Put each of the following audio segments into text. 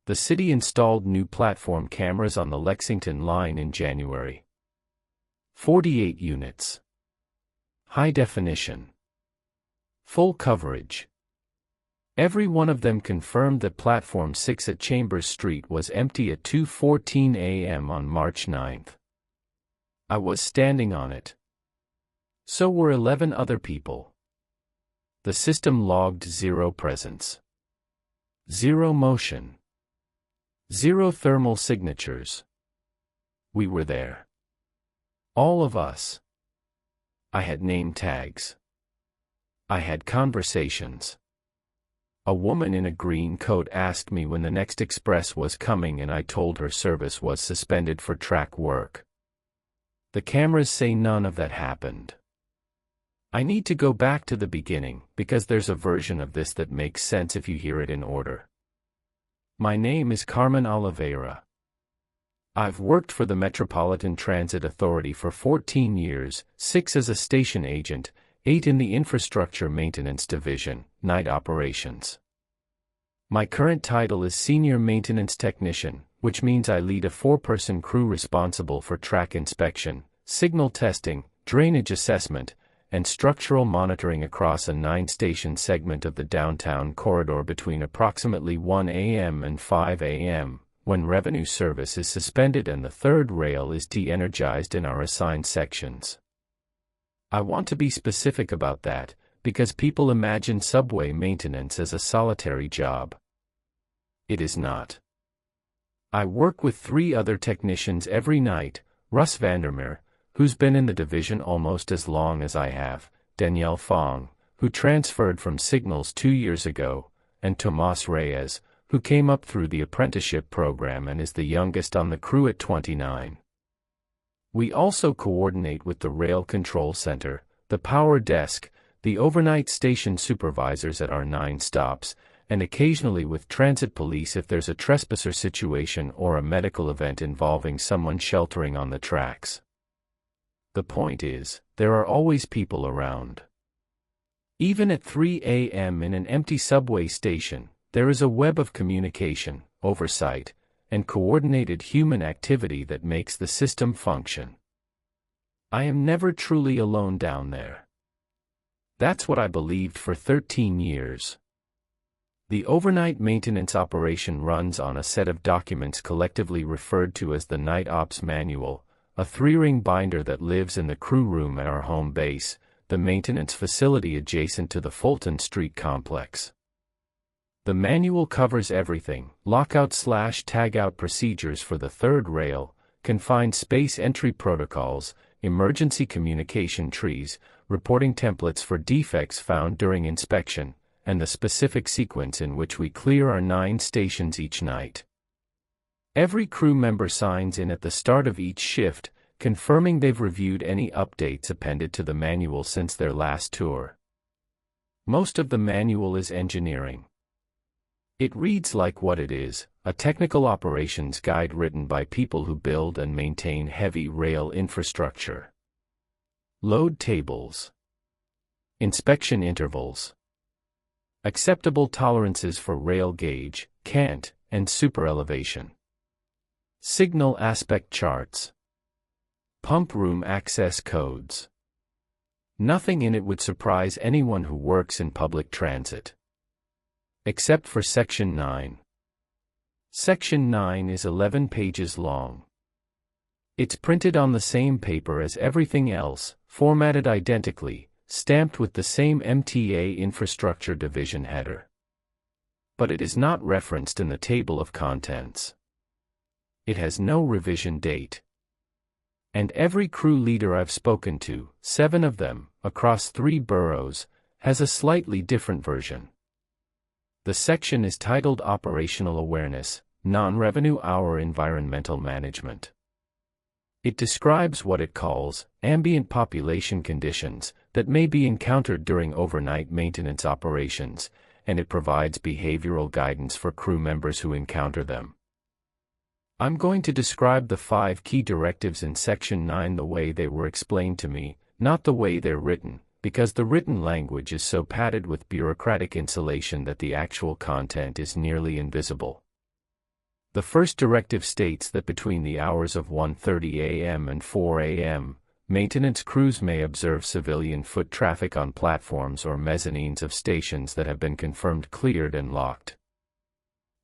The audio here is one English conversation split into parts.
The city installed new platform cameras on the Lexington line in January. 48 units. High definition. Full coverage. Every one of them confirmed that Platform 6 at Chambers Street was empty at 2:14 a.m. on March 9th. I was standing on it. So were 11 other people. The system logged 0 presence. 0 motion. 0 thermal signatures. We were there. All of us. I had name tags. I had conversations. A woman in a green coat asked me when the next express was coming, and I told her service was suspended for track work. The cameras say none of that happened. I need to go back to the beginning, because there's a version of this that makes sense if you hear it in order. My name is Carmen Oliveira. I've worked for the Metropolitan Transit Authority for 14 years, 6 as a station agent, 8 in the Infrastructure Maintenance Division, night operations. My current title is Senior Maintenance Technician, which means I lead a 4-person crew responsible for track inspection, signal testing, drainage assessment, and structural monitoring across a 9-station segment of the downtown corridor between approximately 1 a.m. and 5 a.m., when revenue service is suspended and the third rail is de-energized in our assigned sections. I want to be specific about that, because people imagine subway maintenance as a solitary job. It is not. I work with 3 other technicians every night: Russ Vandermeer, who's been in the division almost as long as I have, Danielle Fong, who transferred from Signals 2 years ago, and Tomas Reyes, who came up through the apprenticeship program and is the youngest on the crew at 29. We also coordinate with the Rail Control Center, the Power Desk, the overnight station supervisors at our 9 stops, and occasionally with transit police if there's a trespasser situation or a medical event involving someone sheltering on the tracks. The point is, there are always people around. Even at 3 a.m. in an empty subway station, there is a web of communication, oversight, and coordinated human activity that makes the system function. I am never truly alone down there. That's what I believed for 13 years. The overnight maintenance operation runs on a set of documents collectively referred to as the Night Ops Manual, a 3-ring binder that lives in the crew room at our home base, the maintenance facility adjacent to the Fulton Street complex. The manual covers everything: lockout/tagout procedures for the third rail, confined space entry protocols, emergency communication trees, reporting templates for defects found during inspection, and the specific sequence in which we clear our 9 stations each night. Every crew member signs in at the start of each shift, confirming they've reviewed any updates appended to the manual since their last tour. Most of the manual is engineering. It reads like what it is: a technical operations guide written by people who build and maintain heavy rail infrastructure. Load tables. Inspection intervals. Acceptable tolerances for rail gauge, cant, and superelevation. Signal aspect charts. Pump room access codes. Nothing in it would surprise anyone who works in public transit. Except for Section 9. Section 9 is 11 pages long. It's printed on the same paper as everything else, formatted identically, stamped with the same MTA Infrastructure Division header. But it is not referenced in the table of contents. It has no revision date. And every crew leader I've spoken to, 7 of them, across 3 boroughs, has a slightly different version. The section is titled Operational Awareness, Non-Revenue Hour Environmental Management. It describes what it calls ambient population conditions that may be encountered during overnight maintenance operations, and it provides behavioral guidance for crew members who encounter them. I'm going to describe the 5 key directives in Section 9 the way they were explained to me, not the way they're written, because the written language is so padded with bureaucratic insulation that the actual content is nearly invisible. The first directive states that between the hours of 1:30 a.m. and 4 a.m., maintenance crews may observe civilian foot traffic on platforms or mezzanines of stations that have been confirmed cleared and locked.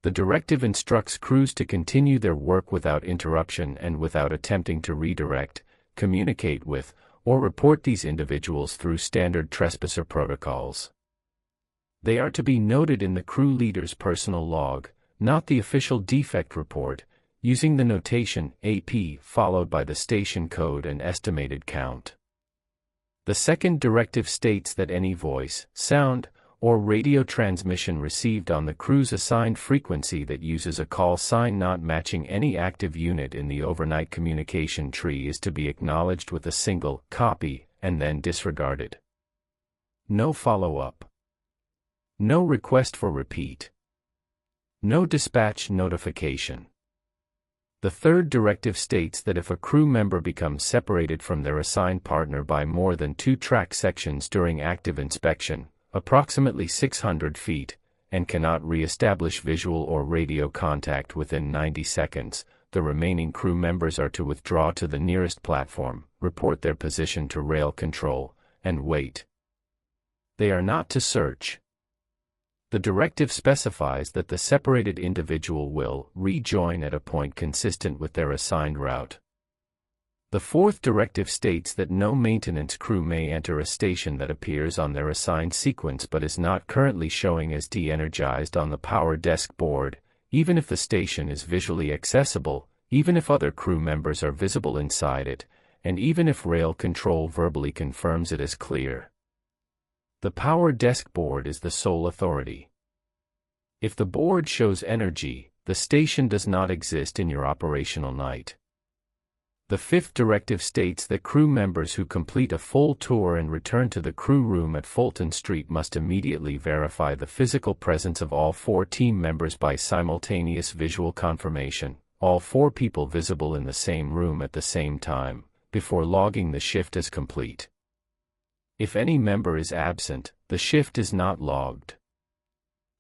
The directive instructs crews to continue their work without interruption and without attempting to redirect, communicate with, or report these individuals through standard trespasser protocols. They are to be noted in the crew leader's personal log, not the official defect report, using the notation AP followed by the station code and estimated count. The second directive states that any voice, sound, or radio transmission received on the crew's assigned frequency that uses a call sign not matching any active unit in the overnight communication tree is to be acknowledged with a single copy and then disregarded. No follow-up. No request for repeat. No dispatch notification. The third directive states that if a crew member becomes separated from their assigned partner by more than 2 track sections during active inspection, approximately 600 feet, and cannot re-establish visual or radio contact within 90 seconds, the remaining crew members are to withdraw to the nearest platform, report their position to rail control, and wait. They are not to search. The directive specifies that the separated individual will rejoin at a point consistent with their assigned route. The fourth directive states that no maintenance crew may enter a station that appears on their assigned sequence but is not currently showing as de-energized on the power desk board, even if the station is visually accessible, even if other crew members are visible inside it, and even if rail control verbally confirms it as clear. The power desk board is the sole authority. If the board shows energy, the station does not exist in your operational night. The fifth directive states that crew members who complete a full tour and return to the crew room at Fulton Street must immediately verify the physical presence of all 4 team members by simultaneous visual confirmation, all 4 people visible in the same room at the same time, before logging the shift as complete. If any member is absent, the shift is not logged.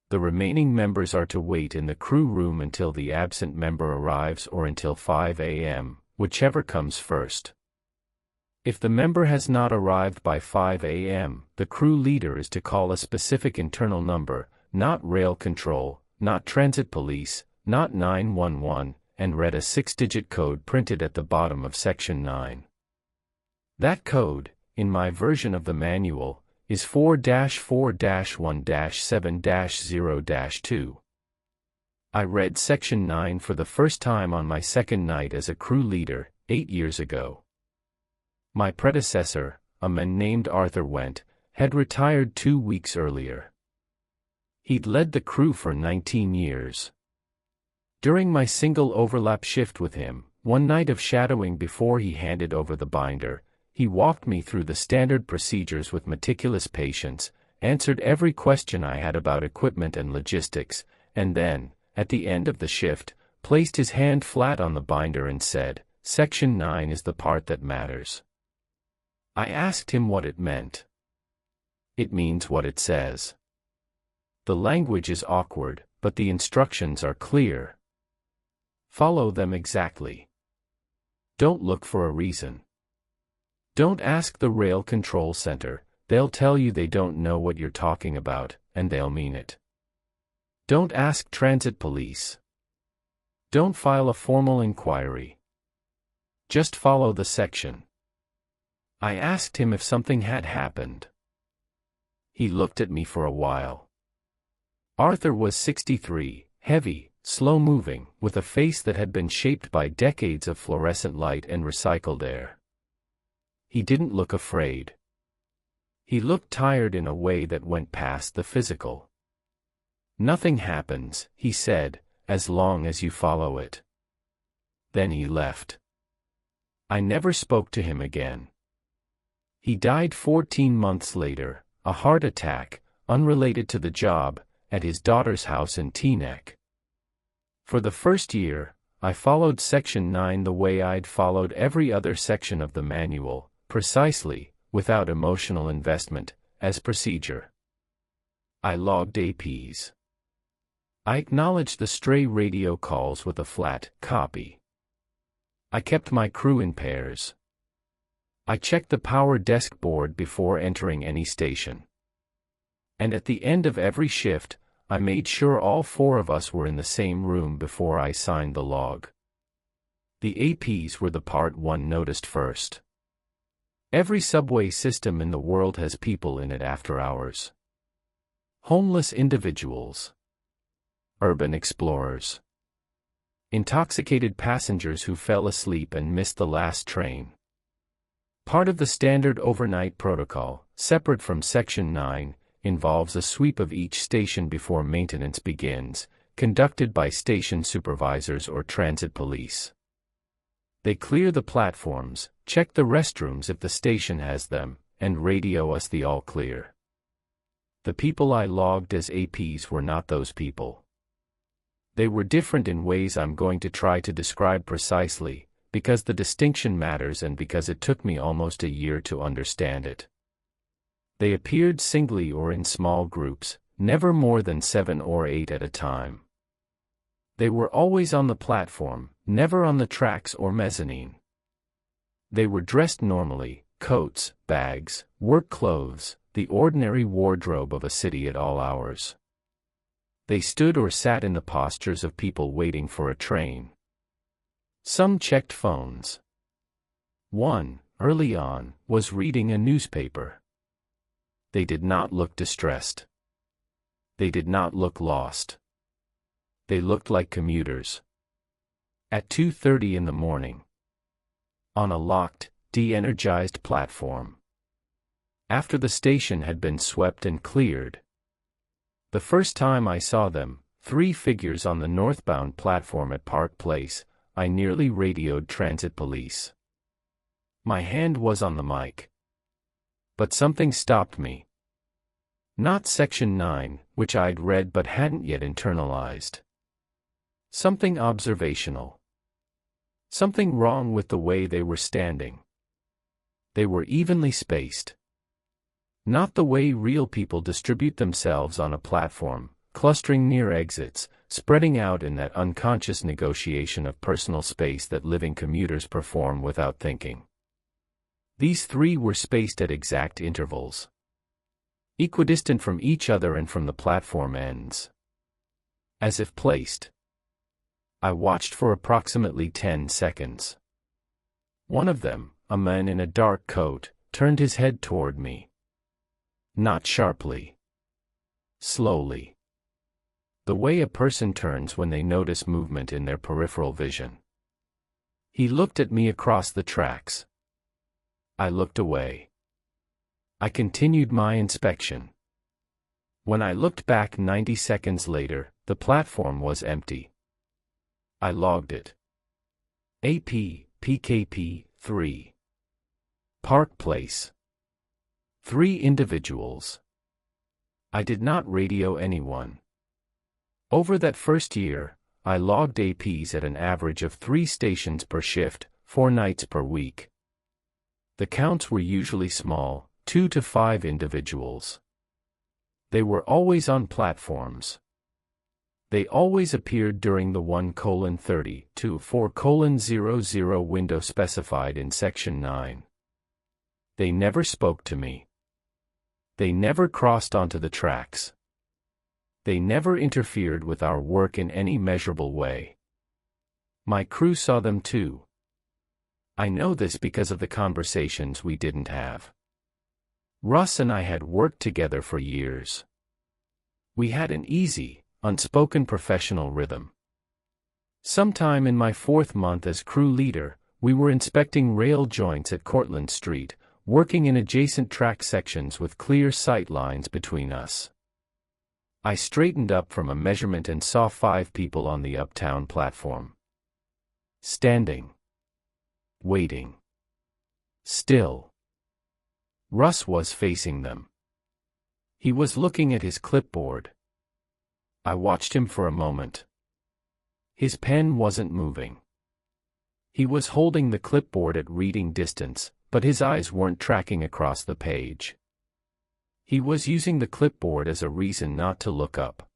The remaining members are to wait in the crew room until the absent member arrives or until 5 a.m., whichever comes first. If the member has not arrived by 5 a.m., the crew leader is to call a specific internal number, not rail control, not transit police, not 911, and read a 6-digit code printed at the bottom of Section 9. That code, in my version of the manual, is 4-4-1-7-0-2. I read Section 9 for the first time on my second night as a crew leader, 8 years ago. My predecessor, a man named Arthur Went, had retired 2 weeks earlier. He'd led the crew for 19 years. During my single overlap shift with him, one night of shadowing before he handed over the binder, he walked me through the standard procedures with meticulous patience, answered every question I had about equipment and logistics, and then, at the end of the shift, placed his hand flat on the binder and said, "Section 9 is the part that matters." I asked him what it meant. It means what it says. The language is awkward, but the instructions are clear. Follow them exactly. Don't look for a reason. Don't ask the rail control center, they'll tell you they don't know what you're talking about, and they'll mean it. Don't ask transit police. Don't file a formal inquiry. Just follow the section. I asked him if something had happened. He looked at me for a while. Arthur was 63, heavy, slow-moving, with a face that had been shaped by decades of fluorescent light and recycled air. He didn't look afraid. He looked tired in a way that went past the physical. "Nothing happens," he said, "as long as you follow it." Then he left. I never spoke to him again. He died 14 months later, a heart attack, unrelated to the job, at his daughter's house in Teaneck. For the first year, I followed Section 9 the way I'd followed every other section of the manual, precisely, without emotional investment, as procedure. I logged APs. I acknowledged the stray radio calls with a flat copy. I kept my crew in pairs. I checked the power desk board before entering any station. And at the end of every shift, I made sure all 4 of us were in the same room before I signed the log. The APs were the part one noticed first. Every subway system in the world has people in it after hours. Homeless individuals. Urban explorers. Intoxicated passengers who fell asleep and missed the last train. Part of the standard overnight protocol, separate from Section 9, involves a sweep of each station before maintenance begins, conducted by station supervisors or transit police. They clear the platforms, check the restrooms if the station has them, and radio us the all clear. The people I logged as APs were not those people. They were different in ways I'm going to try to describe precisely, because the distinction matters and because it took me almost a year to understand it. They appeared singly or in small groups, never more than 7 or 8 at a time. They were always on the platform, never on the tracks or mezzanine. They were dressed normally, coats, bags, work clothes, the ordinary wardrobe of a city at all hours. They stood or sat in the postures of people waiting for a train. Some checked phones. One, early on, was reading a newspaper. They did not look distressed. They did not look lost. They looked like commuters. At 2:30 in the morning. On a locked, de-energized platform. After the station had been swept and cleared. The first time I saw them, 3 figures on the northbound platform at Park Place, I nearly radioed transit police. My hand was on the mic. But something stopped me. Not Section 9, which I'd read but hadn't yet internalized. Something observational. Something wrong with the way they were standing. They were evenly spaced. Not the way real people distribute themselves on a platform, clustering near exits, spreading out in that unconscious negotiation of personal space that living commuters perform without thinking. These 3 were spaced at exact intervals. Equidistant from each other and from the platform ends. As if placed. I watched for approximately 10 seconds. One of them, a man in a dark coat, turned his head toward me. Not sharply. Slowly. The way a person turns when they notice movement in their peripheral vision. He looked at me across the tracks. I looked away. I continued my inspection. When I looked back 90 seconds later, the platform was empty. I logged it. AP, PKP, 3. Park Place. 3 individuals. I did not radio anyone. Over that first year, I logged APs at an average of 3 stations per shift, 4 nights per week. The counts were usually small, 2 to 5 individuals. They were always on platforms. They always appeared during the 1:30 to 4:00 window specified in Section 9. They never spoke to me. They never crossed onto the tracks. They never interfered with our work in any measurable way. My crew saw them too. I know this because of the conversations we didn't have. Russ and I had worked together for years. We had an easy, unspoken professional rhythm. Sometime in my 4th month as crew leader, we were inspecting rail joints at Cortlandt Street, working in adjacent track sections with clear sight lines between us. I straightened up from a measurement and saw 5 people on the uptown platform. Standing. Waiting. Still. Russ was facing them. He was looking at his clipboard. I watched him for a moment. His pen wasn't moving. He was holding the clipboard at reading distance, but his eyes weren't tracking across the page. He was using the clipboard as a reason not to look up.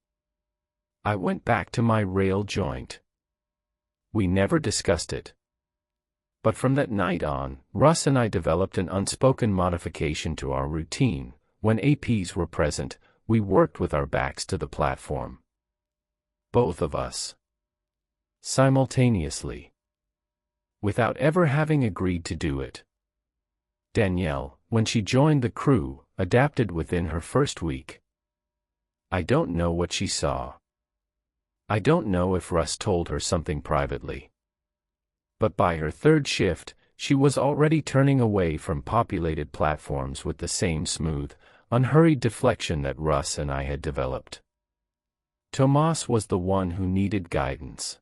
I went back to my rail joint. We never discussed it. But from that night on, Russ and I developed an unspoken modification to our routine. When APs were present, we worked with our backs to the platform. Both of us. Simultaneously. Without ever having agreed to do it. Danielle, when she joined the crew, adapted within her first week. I don't know what she saw. I don't know if Russ told her something privately. But by her third shift, she was already turning away from populated platforms with the same smooth, unhurried deflection that Russ and I had developed. Tomas was the one who needed guidance.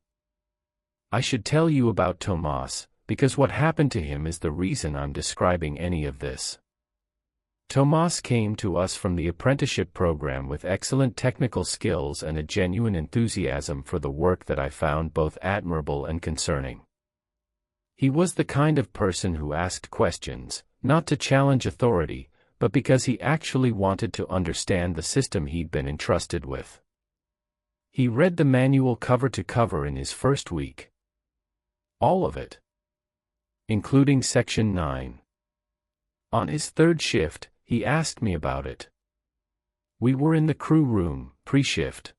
I should tell you about Tomas, because what happened to him is the reason I'm describing any of this. Tomas came to us from the apprenticeship program with excellent technical skills and a genuine enthusiasm for the work that I found both admirable and concerning. He was the kind of person who asked questions, not to challenge authority, but because he actually wanted to understand the system he'd been entrusted with. He read the manual cover to cover in his first week. All of it. Including Section 9. On his third shift, he asked me about it. We were in the crew room, pre-shift.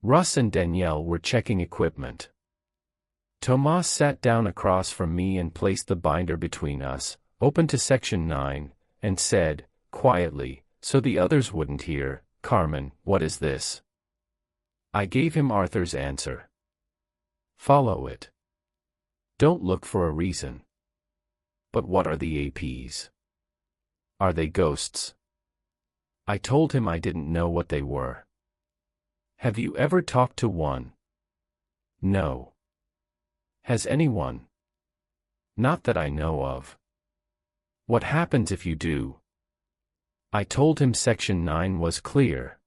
Russ and Danielle were checking equipment. Tomas sat down across from me and placed the binder between us, open to Section 9, and said, quietly, so the others wouldn't hear, "Carmen, what is this?" I gave him Arthur's answer. Follow it. Don't look for a reason. But what are the APs? Are they ghosts? I told him I didn't know what they were. Have you ever talked to one? No. Has anyone? Not that I know of. What happens if you do? I told him Section 9 was clear.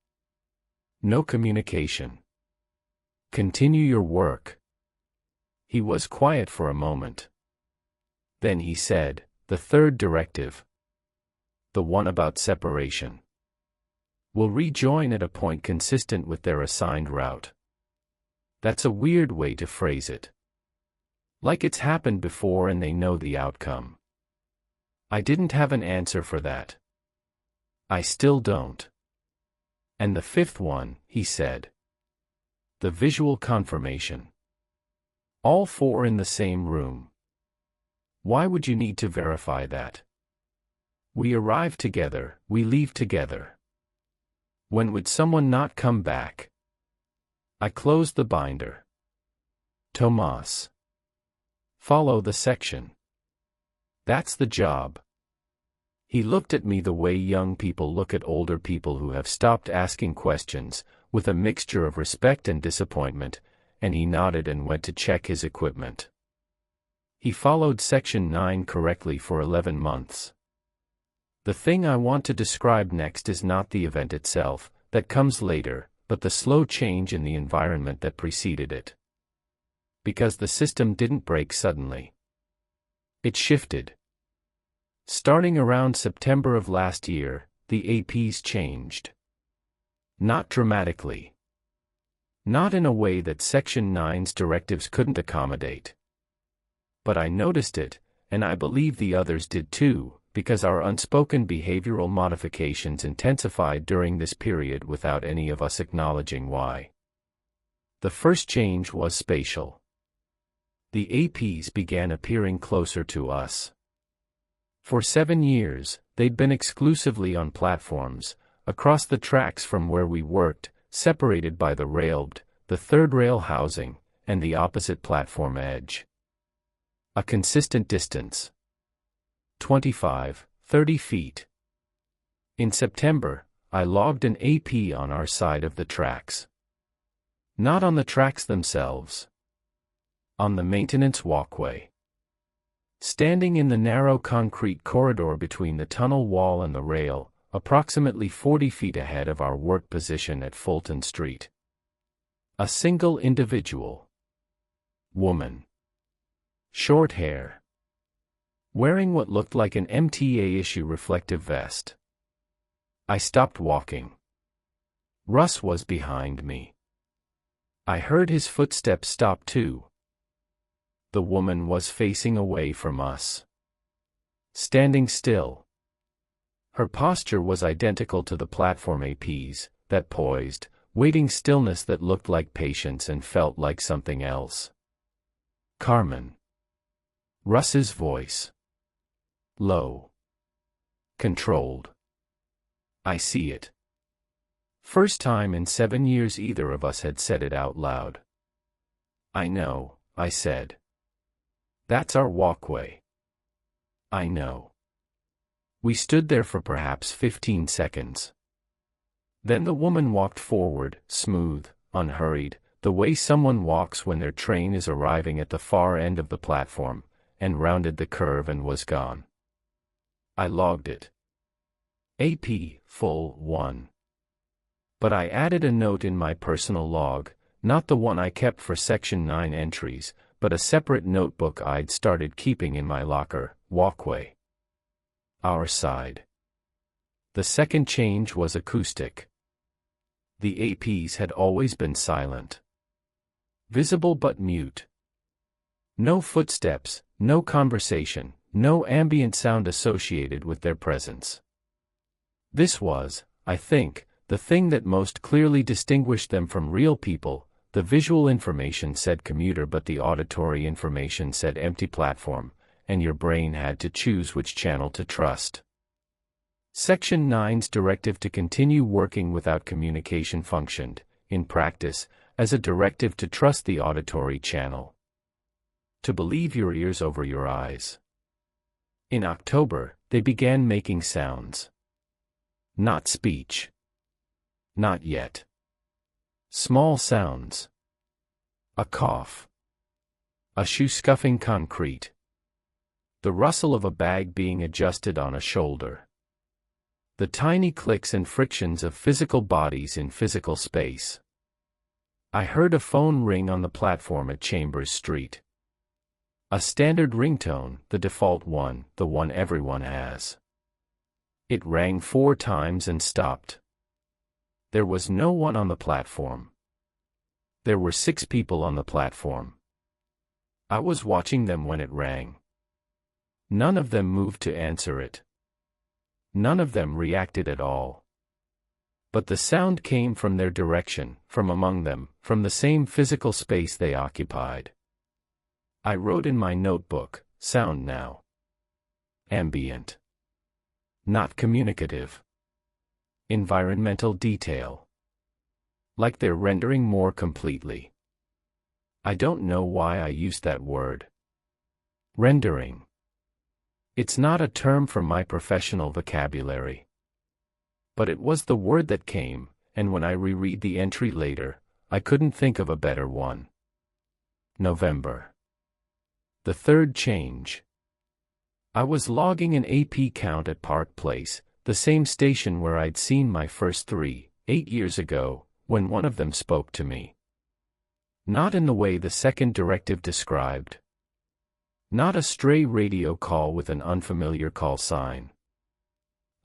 No communication. Continue your work. He was quiet for a moment. Then he said, the third directive. The one about separation. Will rejoin at a point consistent with their assigned route. That's a weird way to phrase it. Like it's happened before and they know the outcome. I didn't have an answer for that. I still don't. And the fifth one, he said. The visual confirmation. All four in the same room. Why would you need to verify that? We arrive together, we leave together. When would someone not come back? I closed the binder. Tomas. Follow the section. That's the job. He looked at me the way young people look at older people who have stopped asking questions, with a mixture of respect and disappointment, and he nodded and went to check his equipment. He followed Section 9 correctly for 11 months. The thing I want to describe next is not the event itself, that comes later, but the slow change in the environment that preceded it. Because the system didn't break suddenly. It shifted. Starting around September of last year, the APs changed. Not dramatically. Not in a way that Section 9's directives couldn't accommodate. But I noticed it, and I believe the others did too, because our unspoken behavioral modifications intensified during this period without any of us acknowledging why. The first change was spatial. The APs began appearing closer to us. For 7 years, they'd been exclusively on platforms, across the tracks from where we worked, separated by the third rail housing, and the opposite platform edge. A consistent distance. 25, 30 feet. In September, I logged an AP on our side of the tracks. Not on the tracks themselves. On the maintenance walkway. Standing in the narrow concrete corridor between the tunnel wall and the rail, approximately 40 feet ahead of our work position at Fulton Street. A single individual. Woman. Short hair. Wearing what looked like an MTA issue reflective vest. I stopped walking. Russ was behind me. I heard his footsteps stop too. The woman was facing away from us. Standing still. Her posture was identical to the platform AP's, that poised, waiting stillness that looked like patience and felt like something else. Carmen. Russ's voice. Low. Controlled. I see it. First time in 7 years either of us had said it out loud. I know, I said. That's our walkway. I know. We stood there for perhaps 15 seconds. Then the woman walked forward, smooth, unhurried, the way someone walks when their train is arriving at the far end of the platform, and rounded the curve and was gone. I logged it. AP, full 1. But I added a note in my personal log, not the one I kept for Section 9 entries, but a separate notebook I'd started keeping in my locker, walkway. Our side. The second change was acoustic. The APs had always been silent. Visible but mute. No footsteps, no conversation, no ambient sound associated with their presence. This was, I think, the thing that most clearly distinguished them from real people. The visual information said commuter but the auditory information said empty platform, and your brain had to choose which channel to trust. Section 9's directive to continue working without communication functioned, in practice, as a directive to trust the auditory channel. To believe your ears over your eyes. In October, they began making sounds. Not speech. Not yet. Small sounds. A cough. A shoe scuffing concrete. The rustle of a bag being adjusted on a shoulder. The tiny clicks and frictions of physical bodies in physical space. I heard a phone ring on the platform at Chambers Street. A standard ringtone, the default one, the one everyone has. It rang 4 times and stopped. There was no one on the platform. There were 6 people on the platform. I was watching them when it rang. None of them moved to answer it. None of them reacted at all. But the sound came from their direction, from among them, from the same physical space they occupied. I wrote in my notebook, sound now. Ambient. Not communicative. Environmental detail. Like they're rendering more completely. I don't know why I used that word. Rendering. It's not a term from my professional vocabulary. But it was the word that came, and when I reread the entry later, I couldn't think of a better one. November. The third change. I was logging an AP count at Park Place, the same station where I'd seen my first 3, 8 years ago, when one of them spoke to me. Not in the way the second directive described. Not a stray radio call with an unfamiliar call sign.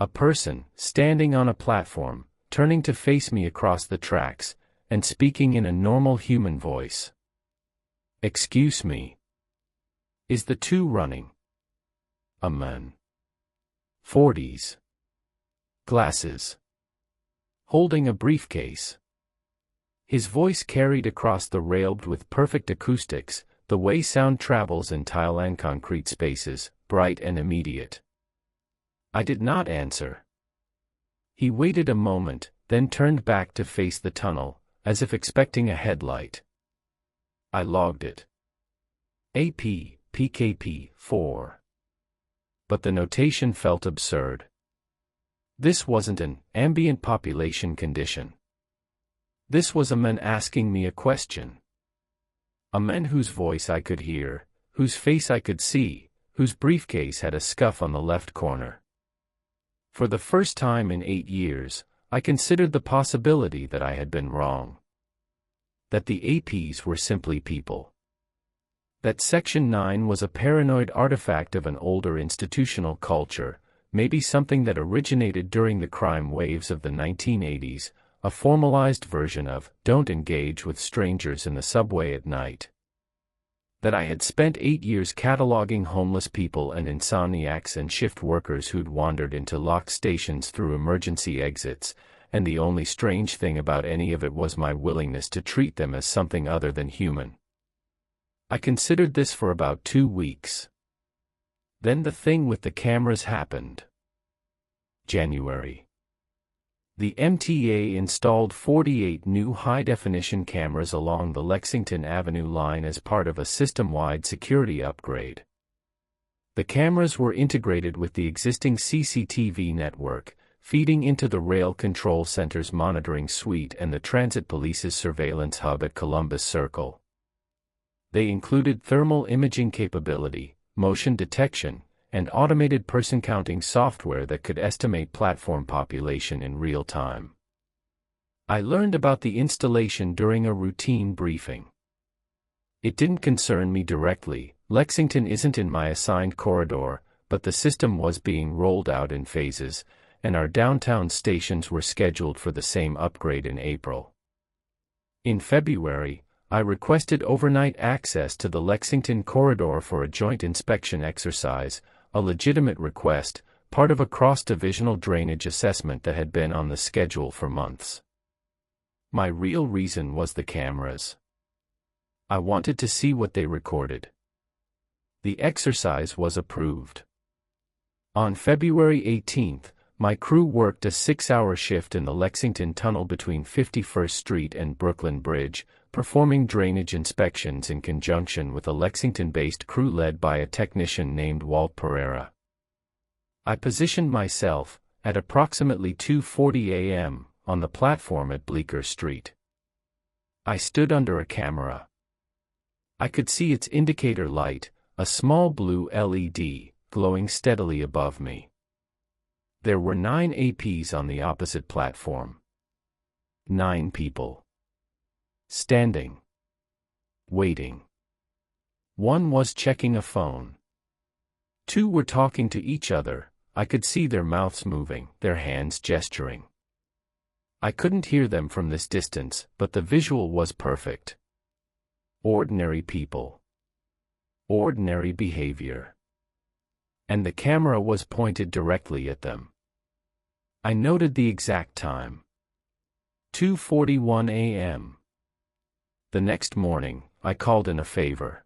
A person, standing on a platform, turning to face me across the tracks, and speaking in a normal human voice. Excuse me. Is the 2 running? A man. 40s. Glasses. Holding a briefcase. His voice carried across the railed with perfect acoustics, the way sound travels in tile and concrete spaces, bright and immediate. I did not answer. He waited a moment, then turned back to face the tunnel, as if expecting a headlight. I logged it. AP, PKP, 4. But the notation felt absurd. This wasn't an ambient population condition. This was a man asking me a question. A man whose voice I could hear, whose face I could see, whose briefcase had a scuff on the left corner. For the first time in 8 years, I considered the possibility that I had been wrong. That the APs were simply people. That Section 9 was a paranoid artifact of an older institutional culture, maybe something that originated during the crime waves of the 1980s, a formalized version of "Don't engage with strangers in the subway at night." That I had spent 8 years cataloging homeless people and insomniacs and shift workers who'd wandered into locked stations through emergency exits, and the only strange thing about any of it was my willingness to treat them as something other than human. I considered this for about 2 weeks. Then the thing with the cameras happened. January. The MTA installed 48 new high-definition cameras along the Lexington Avenue line as part of a system-wide security upgrade. The cameras were integrated with the existing CCTV network, feeding into the Rail Control Center's monitoring suite and the Transit Police's surveillance hub at Columbus Circle. They included thermal imaging capability, motion detection, and automated person-counting software that could estimate platform population in real time. I learned about the installation during a routine briefing. It didn't concern me directly. Lexington isn't in my assigned corridor, but the system was being rolled out in phases, and our downtown stations were scheduled for the same upgrade in April. In February, I requested overnight access to the Lexington corridor for a joint inspection exercise, a legitimate request, part of a cross-divisional drainage assessment that had been on the schedule for months. My real reason was the cameras. I wanted to see what they recorded. The exercise was approved. On February 18th, my crew worked a 6-hour shift in the Lexington Tunnel between 51st Street and Brooklyn Bridge, performing drainage inspections in conjunction with a Lexington-based crew led by a technician named Walt Pereira. I positioned myself, at approximately 2:40 a.m., on the platform at Bleecker Street. I stood under a camera. I could see its indicator light, a small blue LED, glowing steadily above me. There were 9 APs on the opposite platform. 9 people. Standing. Waiting. 1 was checking a phone. 2 were talking to each other. I could see their mouths moving, their hands gesturing. I couldn't hear them from this distance, but the visual was perfect. Ordinary people. Ordinary behavior. And the camera was pointed directly at them. I noted the exact time. 2:41 a.m. The next morning, I called in a favor.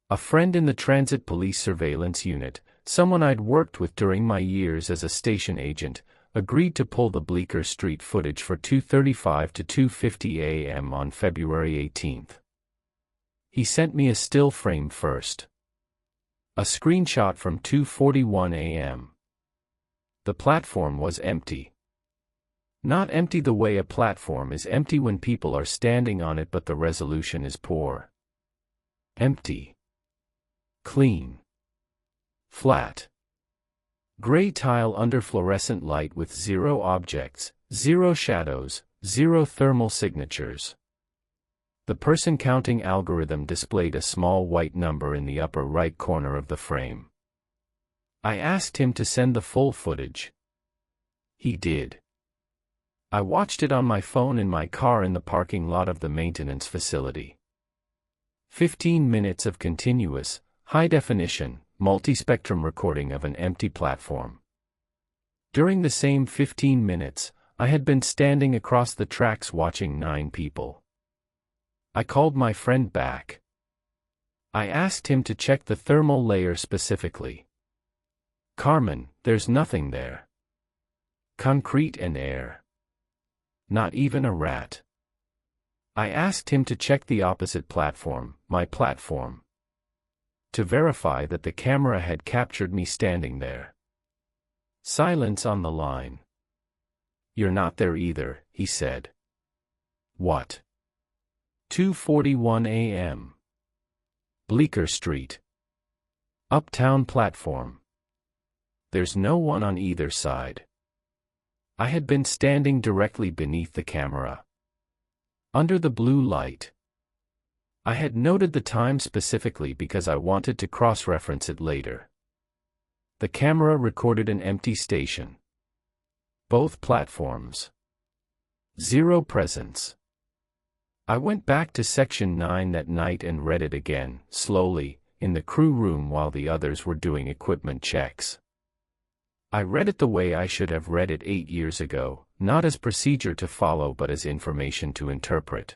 A friend in the Transit Police Surveillance Unit, someone I'd worked with during my years as a station agent, agreed to pull the Bleecker Street footage for 2:35 to 2:50 a.m. on February 18th. He sent me a still frame first. A screenshot from 2:41 a.m. The platform was empty. Not empty the way a platform is empty when people are standing on it, but the resolution is poor. Empty. Clean. Flat. Gray tile under fluorescent light with 0 objects, 0 shadows, 0 thermal signatures. The person counting algorithm displayed a small white number in the upper right corner of the frame. I asked him to send the full footage. He did. I watched it on my phone in my car in the parking lot of the maintenance facility. 15 minutes of continuous, high-definition, multi-spectrum recording of an empty platform. During the same 15 minutes, I had been standing across the tracks watching 9 people. I called my friend back. I asked him to check the thermal layer specifically. Carmen, there's nothing there. Concrete and air. Not even a rat. I asked him to check the opposite platform, my platform, to verify that the camera had captured me standing there. Silence on the line. You're not there either, he said. What? 2:41 a.m. Bleecker Street. Uptown platform. There's no one on either side. I had been standing directly beneath the camera. Under the blue light. I had noted the time specifically because I wanted to cross-reference it later. The camera recorded an empty station. Both platforms. Zero presence. I went back to Section 9 that night and read it again, slowly, in the crew room while the others were doing equipment checks. I read it the way I should have read it 8 years ago, not as procedure to follow but as information to interpret.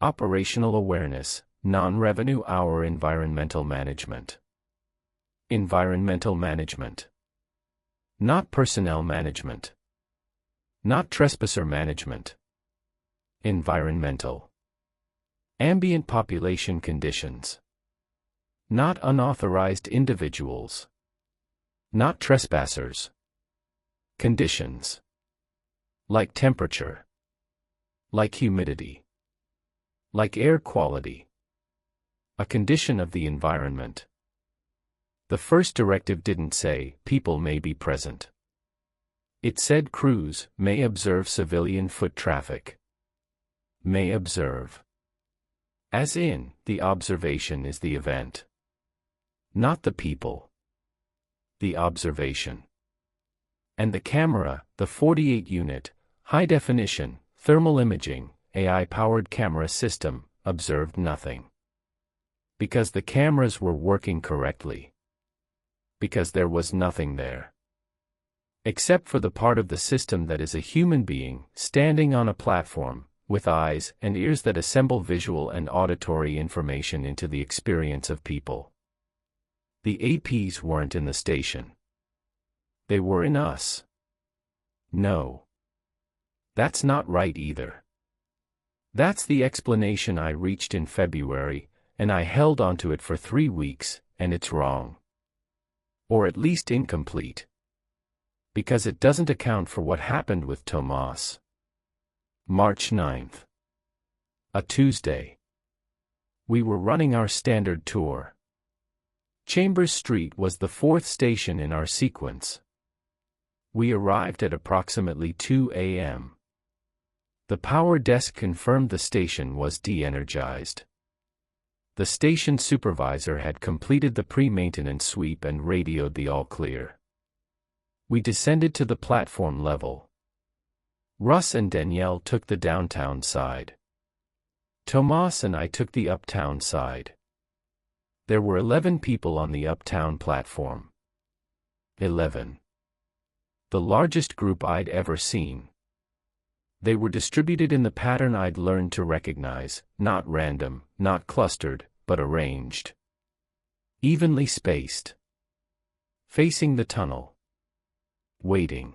Operational awareness, non-revenue hour environmental management. Environmental management. Not personnel management. Not trespasser management. Environmental. Ambient population conditions. Not unauthorized individuals. Not trespassers. Conditions. Like temperature. Like humidity. Like air quality. A condition of the environment. The first directive didn't say, people may be present. It said crews may observe civilian foot traffic. May observe. As in, the observation is the event. Not the people. The observation. And the camera, the 48-unit, high-definition, thermal imaging, AI-powered camera system, observed nothing. Because the cameras were working correctly. Because there was nothing there. Except for the part of the system that is a human being, standing on a platform, with eyes and ears that assemble visual and auditory information into the experience of people. The APs weren't in the station. They were in us. No. That's not right either. That's the explanation I reached in February, and I held onto it for 3 weeks, and it's wrong. Or at least incomplete. Because it doesn't account for what happened with Tomas. March 9th. A Tuesday. We were running our standard tour. Chambers Street was the 4th station in our sequence. We arrived at approximately 2 a.m. The power desk confirmed the station was de-energized. The station supervisor had completed the pre-maintenance sweep and radioed the all-clear. We descended to the platform level. Russ and Danielle took the downtown side. Tomas and I took the uptown side. There were 11 people on the uptown platform. 11. The largest group I'd ever seen. They were distributed in the pattern I'd learned to recognize, not random, not clustered, but arranged. Evenly spaced. Facing the tunnel. Waiting.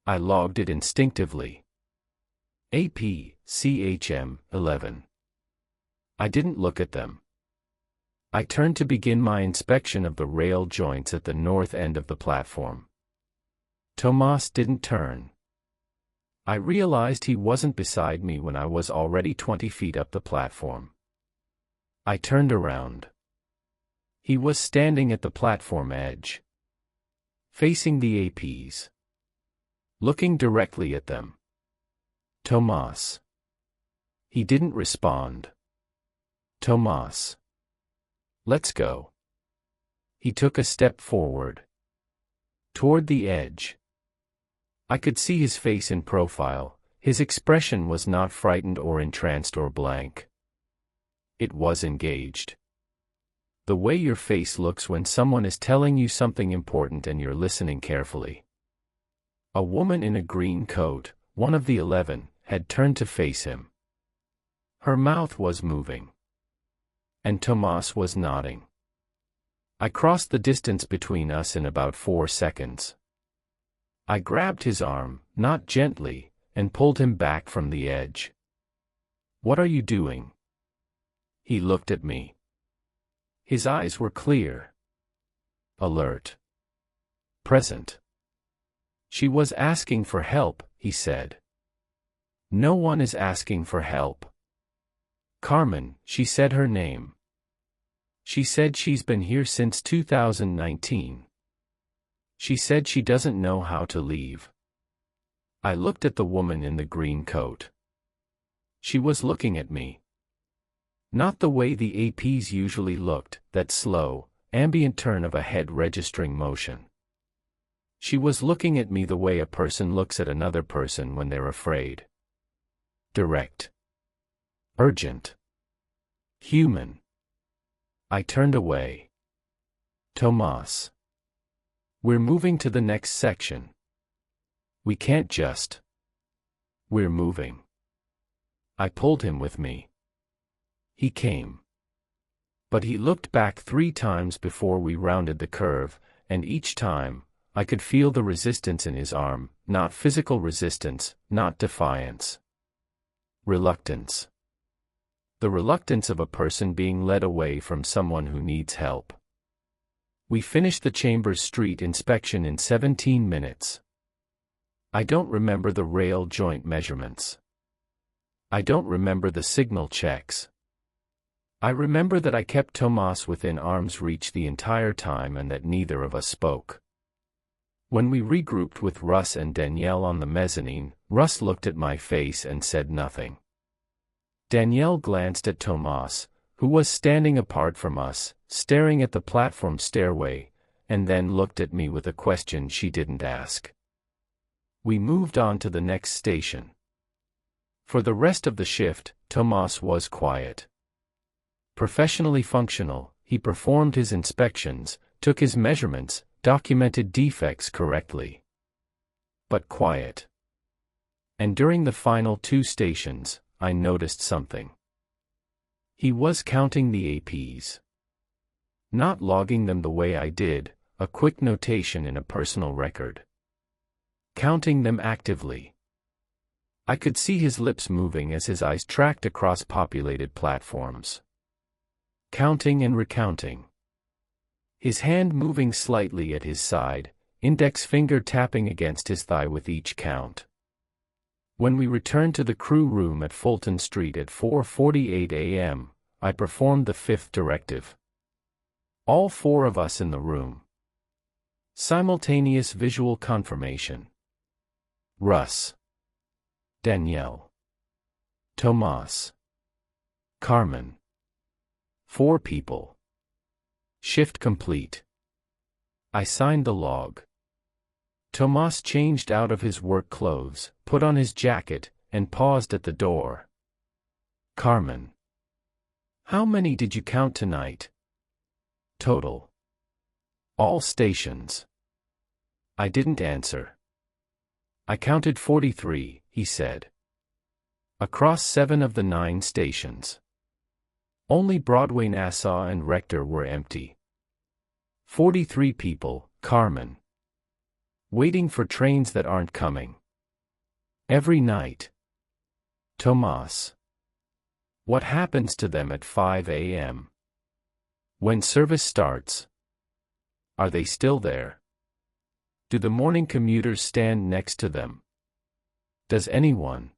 I logged it instinctively. AP, CHM, 11. I didn't look at them. I turned to begin my inspection of the rail joints at the north end of the platform. Tomas didn't turn. I realized he wasn't beside me when I was already 20 feet up the platform. I turned around. He was standing at the platform edge. Facing the APs. Looking directly at them. Tomas. He didn't respond. Tomas. Let's go. He took a step forward. Toward the edge. I could see his face in profile. His expression was not frightened or entranced or blank. It was engaged. The way your face looks when someone is telling you something important and you're listening carefully. A woman in a green coat, one of the 11, had turned to face him. Her mouth was moving. And Tomas was nodding. I crossed the distance between us in about 4 seconds. I grabbed his arm, not gently, and pulled him back from the edge. What are you doing? He looked at me. His eyes were clear. Alert. Present. She was asking for help, he said. No one is asking for help. Carmen, she said her name. She said she's been here since 2019. She said she doesn't know how to leave. I looked at the woman in the green coat. She was looking at me. Not the way the APs usually looked, that slow, ambient turn of a head registering motion. She was looking at me the way a person looks at another person when they're afraid. Direct. Urgent. Human. I turned away. Tomas. We're moving to the next section. We can't just. We're moving. I pulled him with me. He came. But he looked back 3 times before we rounded the curve, and each time, I could feel the resistance in his arm, not physical resistance, not defiance. Reluctance. The reluctance of a person being led away from someone who needs help. We finished the Chambers Street inspection in 17 minutes. I don't remember the rail joint measurements. I don't remember the signal checks. I remember that I kept Tomas within arm's reach the entire time and that neither of us spoke. When we regrouped with Russ and Danielle on the mezzanine, Russ looked at my face and said nothing. Danielle glanced at Tomas, who was standing apart from us, staring at the platform stairway, and then looked at me with a question she didn't ask. We moved on to the next station. For the rest of the shift, Tomas was quiet. Professionally functional, he performed his inspections, took his measurements, documented defects correctly. But quiet. And during the final 2 stations, I noticed something. He was counting the APs. Not logging them the way I did, a quick notation in a personal record. Counting them actively. I could see his lips moving as his eyes tracked across populated platforms. Counting and recounting. His hand moving slightly at his side, index finger tapping against his thigh with each count. When we returned to the crew room at Fulton Street at 4:48 a.m., I performed the 5th directive. All 4 of us in the room. Simultaneous visual confirmation. Russ. Danielle. Tomas. Carmen. 4 people. Shift complete. I signed the log. Tomas changed out of his work clothes, put on his jacket, and paused at the door. Carmen. How many did you count tonight? Total. All stations. I didn't answer. I counted 43, he said. Across 7 of the 9 stations. Only Broadway, Nassau and Rector were empty. 43 people, Carmen. Waiting for trains that aren't coming. Every night. Tomas. What happens to them at 5 a.m.? When service starts? Are they still there? Do the morning commuters stand next to them? Does anyone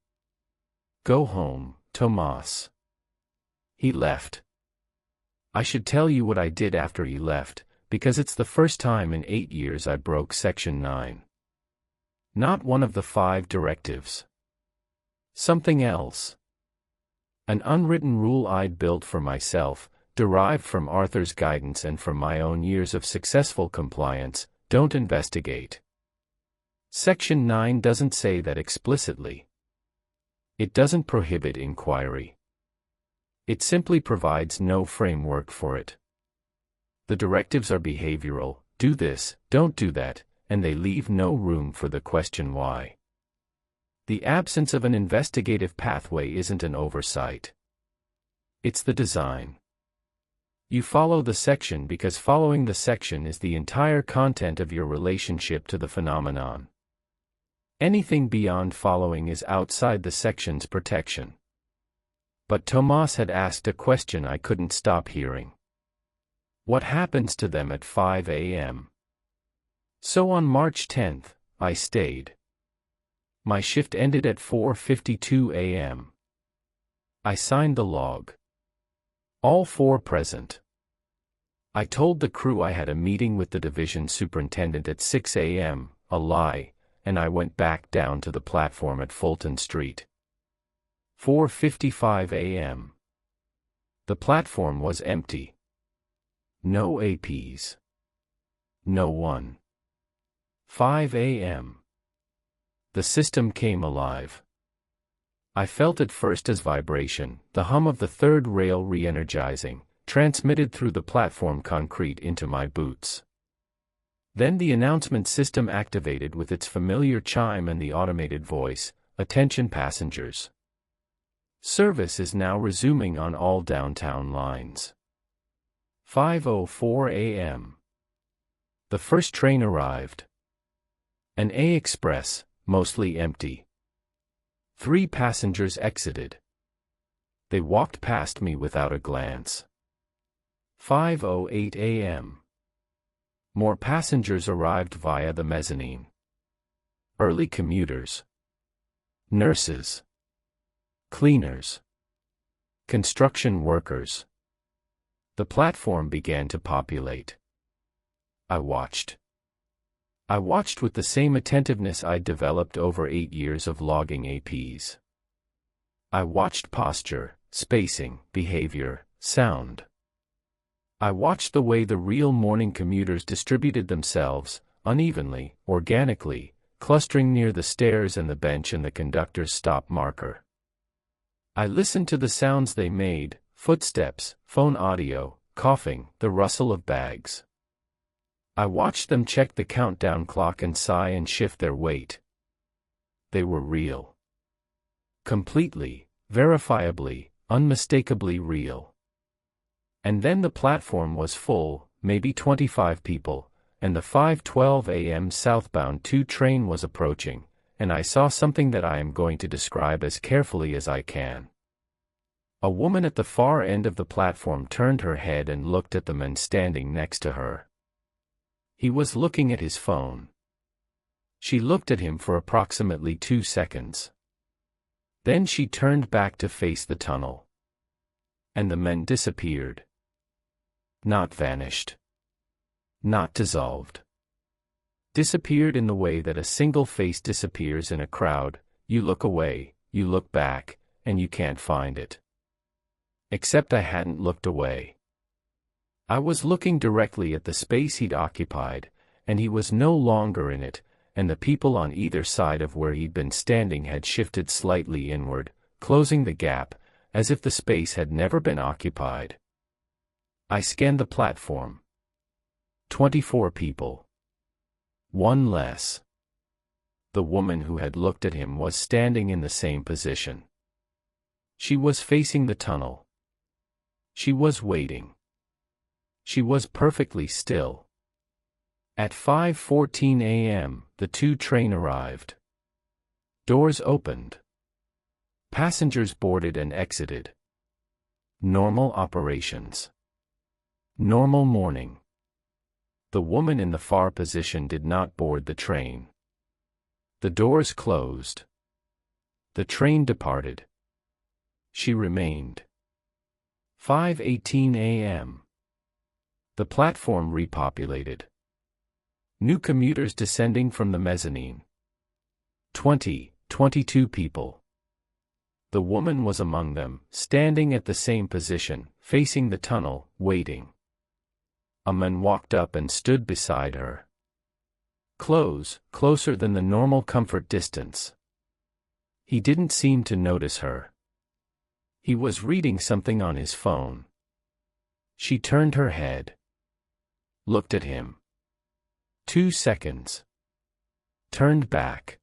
go home, Tomas? He left. I should tell you what I did after he left, because it's the first time in 8 years I broke Section 9. Not one of the 5 directives. Something else. An unwritten rule I'd built for myself, derived from Arthur's guidance and from my own years of successful compliance: don't investigate. Section 9 doesn't say that explicitly. It doesn't prohibit inquiry. It simply provides no framework for it. The directives are behavioral: do this, don't do that, and they leave no room for the question why. The absence of an investigative pathway isn't an oversight. It's the design. You follow the section because following the section is the entire content of your relationship to the phenomenon. Anything beyond following is outside the section's protection. But Tomas had asked a question I couldn't stop hearing. What happens to them at 5 a.m.? So on March 10th, I stayed. My shift ended at 4:52 a.m. I signed the log. All 4 present. I told the crew I had a meeting with the division superintendent at 6 a.m., a lie, and I went back down to the platform at Fulton Street. 4:55 a.m. The platform was empty. No APs. No one. 5 a.m. The system came alive. I felt it first as vibration, the hum of the third rail re-energizing, transmitted through the platform concrete into my boots. Then the announcement system activated with its familiar chime and the automated voice, "Attention passengers. Service is now resuming on all downtown lines." 5:04 a.m. The first train arrived. An A express, mostly empty. 3 passengers exited. They walked past me without a glance. 5:08 a.m. More passengers arrived via the mezzanine. Early commuters. Nurses. Cleaners. Construction workers. The platform began to populate. I watched. I watched with the same attentiveness I'd developed over 8 years of logging APs. I watched posture, spacing, behavior, sound. I watched the way the real morning commuters distributed themselves, unevenly, organically, clustering near the stairs and the bench and the conductor's stop marker. I listened to the sounds they made: footsteps, phone audio, coughing, the rustle of bags. I watched them check the countdown clock and sigh and shift their weight. They were real. Completely, verifiably, unmistakably real. And then the platform was full, maybe 25 people, and the 5:12 a.m. southbound 2 train was approaching, and I saw something that I am going to describe as carefully as I can. A woman at the far end of the platform turned her head and looked at the man standing next to her. He was looking at his phone. She looked at him for approximately 2 seconds. Then she turned back to face the tunnel. And the man disappeared. Not vanished. Not dissolved. Disappeared in the way that a single face disappears in a crowd: you look away, you look back, and you can't find it. Except I hadn't looked away. I was looking directly at the space he'd occupied, and he was no longer in it, and the people on either side of where he'd been standing had shifted slightly inward, closing the gap, as if the space had never been occupied. I scanned the platform. 24 people. 1 less. The woman who had looked at him was standing in the same position. She was facing the tunnel. She was waiting. She was perfectly still. At 5:14 a.m., the 2 train arrived. Doors opened. Passengers boarded and exited. Normal operations. Normal morning. The woman in the far position did not board the train. The doors closed. The train departed. She remained. 5:18 a.m. The platform repopulated. New commuters descending from the mezzanine. 22 people. The woman was among them, standing at the same position, facing the tunnel, waiting. A man walked up and stood beside her. Closer than the normal comfort distance. He didn't seem to notice her. He was reading something on his phone. She turned her head. Looked at him. 2 seconds. Turned back.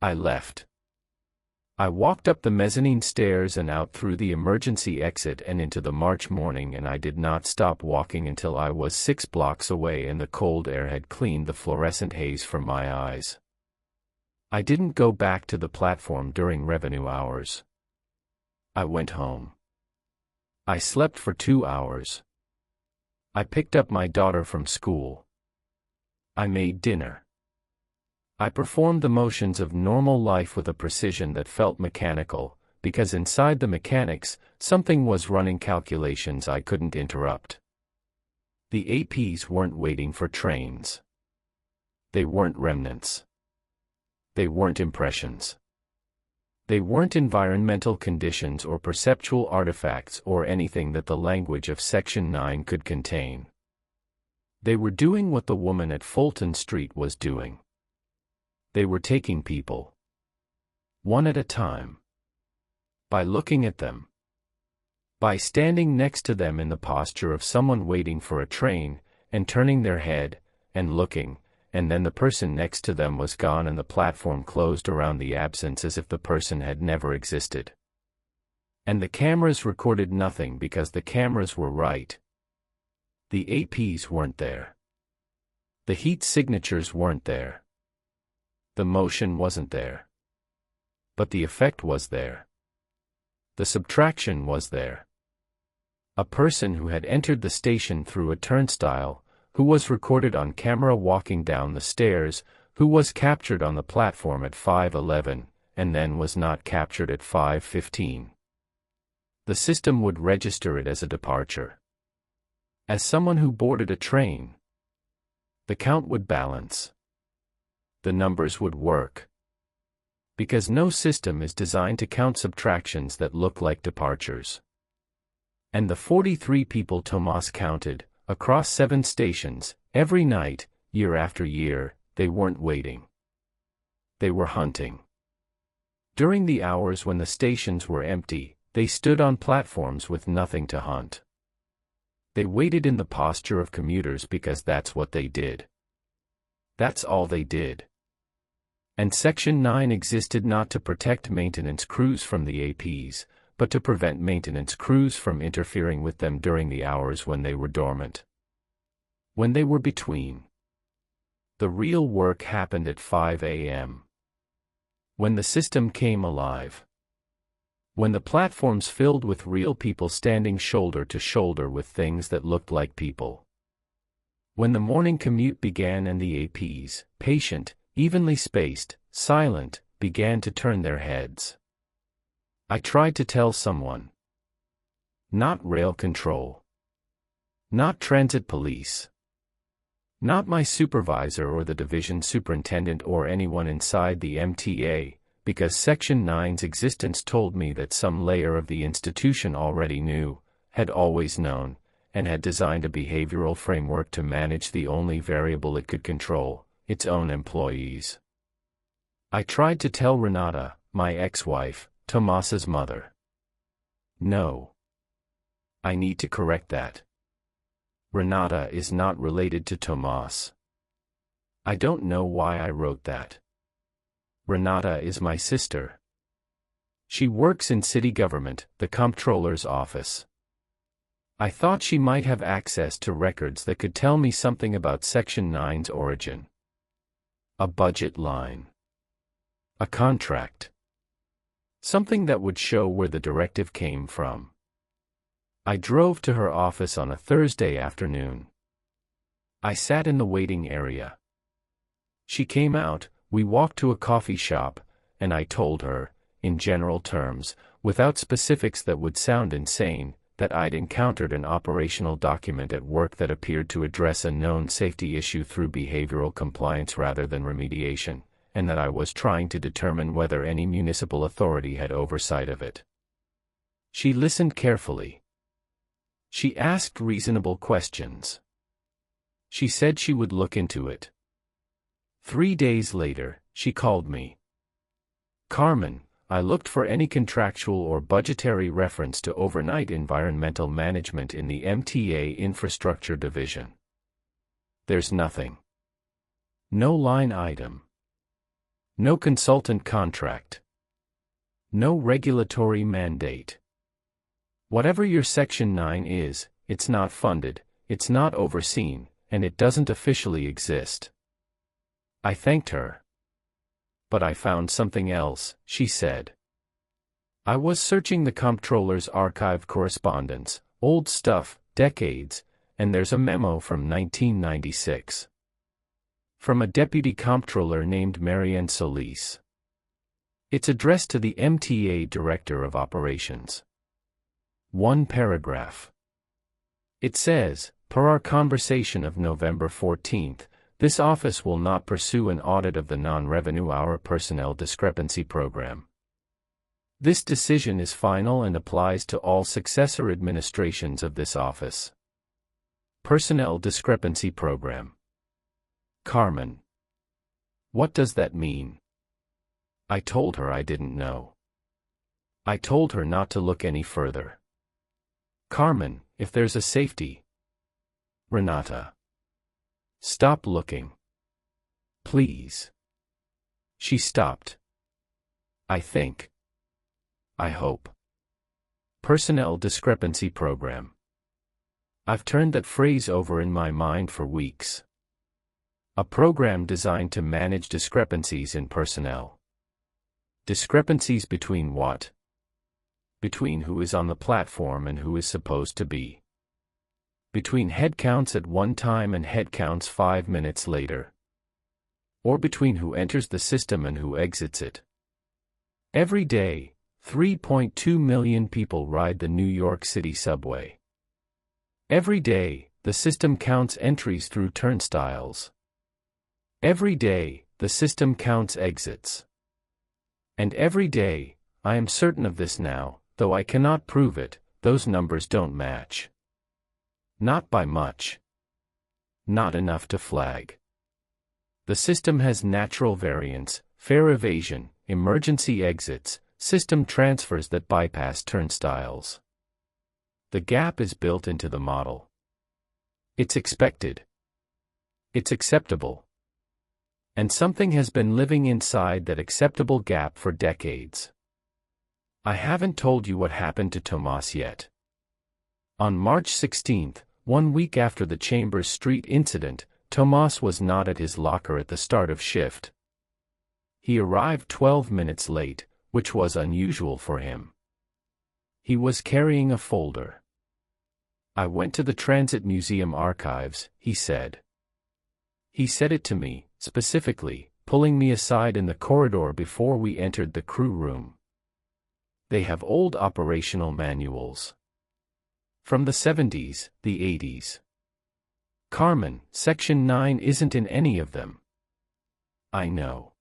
I left. I walked up the mezzanine stairs and out through the emergency exit and into the March morning, and I did not stop walking until I was 6 blocks away and the cold air had cleaned the fluorescent haze from my eyes. I didn't go back to the platform during revenue hours. I went home. I slept for 2 hours. I picked up my daughter from school. I made dinner. I performed the motions of normal life with a precision that felt mechanical, because inside the mechanics, something was running calculations I couldn't interrupt. The APs weren't waiting for trains. They weren't remnants. They weren't impressions. They weren't environmental conditions or perceptual artifacts or anything that the language of Section 9 could contain. They were doing what the woman at Fulton Street was doing. They were taking people, one at a time, by looking at them, by standing next to them in the posture of someone waiting for a train, and turning their head, and looking, and then the person next to them was gone and the platform closed around the absence as if the person had never existed. And the cameras recorded nothing because the cameras were right. The APs weren't there. The heat signatures weren't there. The motion wasn't there. But the effect was there. The subtraction was there. A person who had entered the station through a turnstile, who was recorded on camera walking down the stairs, who was captured on the platform at 5:11, and then was not captured at 5:15. The system would register it as a departure. As someone who boarded a train. The count would balance. The numbers would work. Because no system is designed to count subtractions that look like departures. And the 43 people Tomas counted, across 7 stations, every night, year after year, they weren't waiting. They were hunting. During the hours when the stations were empty, they stood on platforms with nothing to hunt. They waited in the posture of commuters because that's what they did. That's all they did. And Section 9 existed not to protect maintenance crews from the APs, but to prevent maintenance crews from interfering with them during the hours when they were dormant. When they were between. The real work happened at 5 a.m. When the system came alive. When the platforms filled with real people standing shoulder to shoulder with things that looked like people. When the morning commute began and the APs, patient, evenly spaced, silent, began to turn their heads. I tried to tell someone. Not rail control. Not transit police. Not my supervisor or the division superintendent or anyone inside the MTA, because Section 9's existence told me that some layer of the institution already knew, had always known, and had designed a behavioral framework to manage the only variable it could control, its own employees. I tried to tell Renata, my ex-wife, Tomas's mother. No. I need to correct that. Renata is not related to Tomas. I don't know why I wrote that. Renata is my sister. She works in city government, the comptroller's office. I thought she might have access to records that could tell me something about Section 9's origin. A budget line. A contract. Something that would show where the directive came from. I drove to her office on a Thursday afternoon. I sat in the waiting area. She came out, we walked to a coffee shop, and I told her, in general terms, without specifics that would sound insane, that I'd encountered an operational document at work that appeared to address a known safety issue through behavioral compliance rather than remediation, and that I was trying to determine whether any municipal authority had oversight of it. She listened carefully. She asked reasonable questions. She said she would look into it. 3 days later, she called me. Carmen, I looked for any contractual or budgetary reference to overnight environmental management in the MTA Infrastructure Division. There's nothing. No line item. No consultant contract. No regulatory mandate. Whatever your Section 9 is, it's not funded, it's not overseen, and it doesn't officially exist. I thanked her. But I found something else, she said. I was searching the comptroller's archived correspondence, old stuff, decades, and there's a memo from 1996. From a deputy comptroller named Marianne Solis. It's addressed to the MTA Director of Operations. 1 paragraph. It says, per our conversation of November 14th, this office will not pursue an audit of the non-revenue hour personnel discrepancy program. This decision is final and applies to all successor administrations of this office. Personnel Discrepancy Program. Carmen. What does that mean? I told her I didn't know. I told her not to look any further. Carmen, if there's a safety. Renata. Stop looking. Please. She stopped. I think. I hope. Personnel Discrepancy Program. I've turned that phrase over in my mind for weeks. A program designed to manage discrepancies in personnel. Discrepancies between what? Between who is on the platform and who is supposed to be. Between headcounts at one time and headcounts 5 minutes later. Or between who enters the system and who exits it. Every day, 3.2 million people ride the New York City subway. Every day, the system counts entries through turnstiles. Every day, the system counts exits. And every day, I am certain of this now, though I cannot prove it, those numbers don't match. Not by much. Not enough to flag. The system has natural variance, fare evasion, emergency exits, system transfers that bypass turnstiles. The gap is built into the model. It's expected. It's acceptable. And something has been living inside that acceptable gap for decades. I haven't told you what happened to Tomas yet. On March 16, 1 week after the Chambers Street incident, Tomas was not at his locker at the start of shift. He arrived 12 minutes late, which was unusual for him. He was carrying a folder. I went to the Transit Museum archives, he said. He said it to me, specifically, pulling me aside in the corridor before we entered the crew room. They have old operational manuals. From the 70s, the 80s. Carmen, Section 9 isn't in any of them. I know.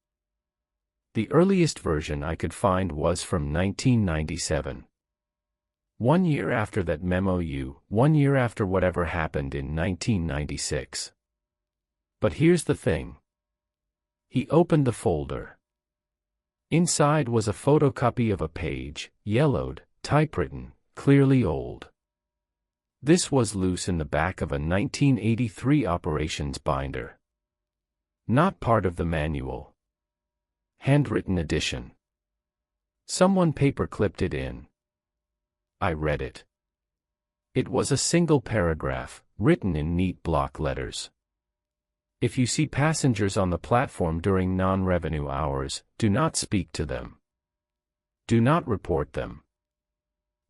The earliest version I could find was from 1997. 1 year after that memo, 1 year after whatever happened in 1996. But here's the thing. He opened the folder. Inside was a photocopy of a page, yellowed, typewritten, clearly old. This was loose in the back of a 1983 operations binder. Not part of the manual. Handwritten edition. Someone paper-clipped it in. I read it. It was a single paragraph, written in neat block letters. If you see passengers on the platform during non-revenue hours, do not speak to them. Do not report them.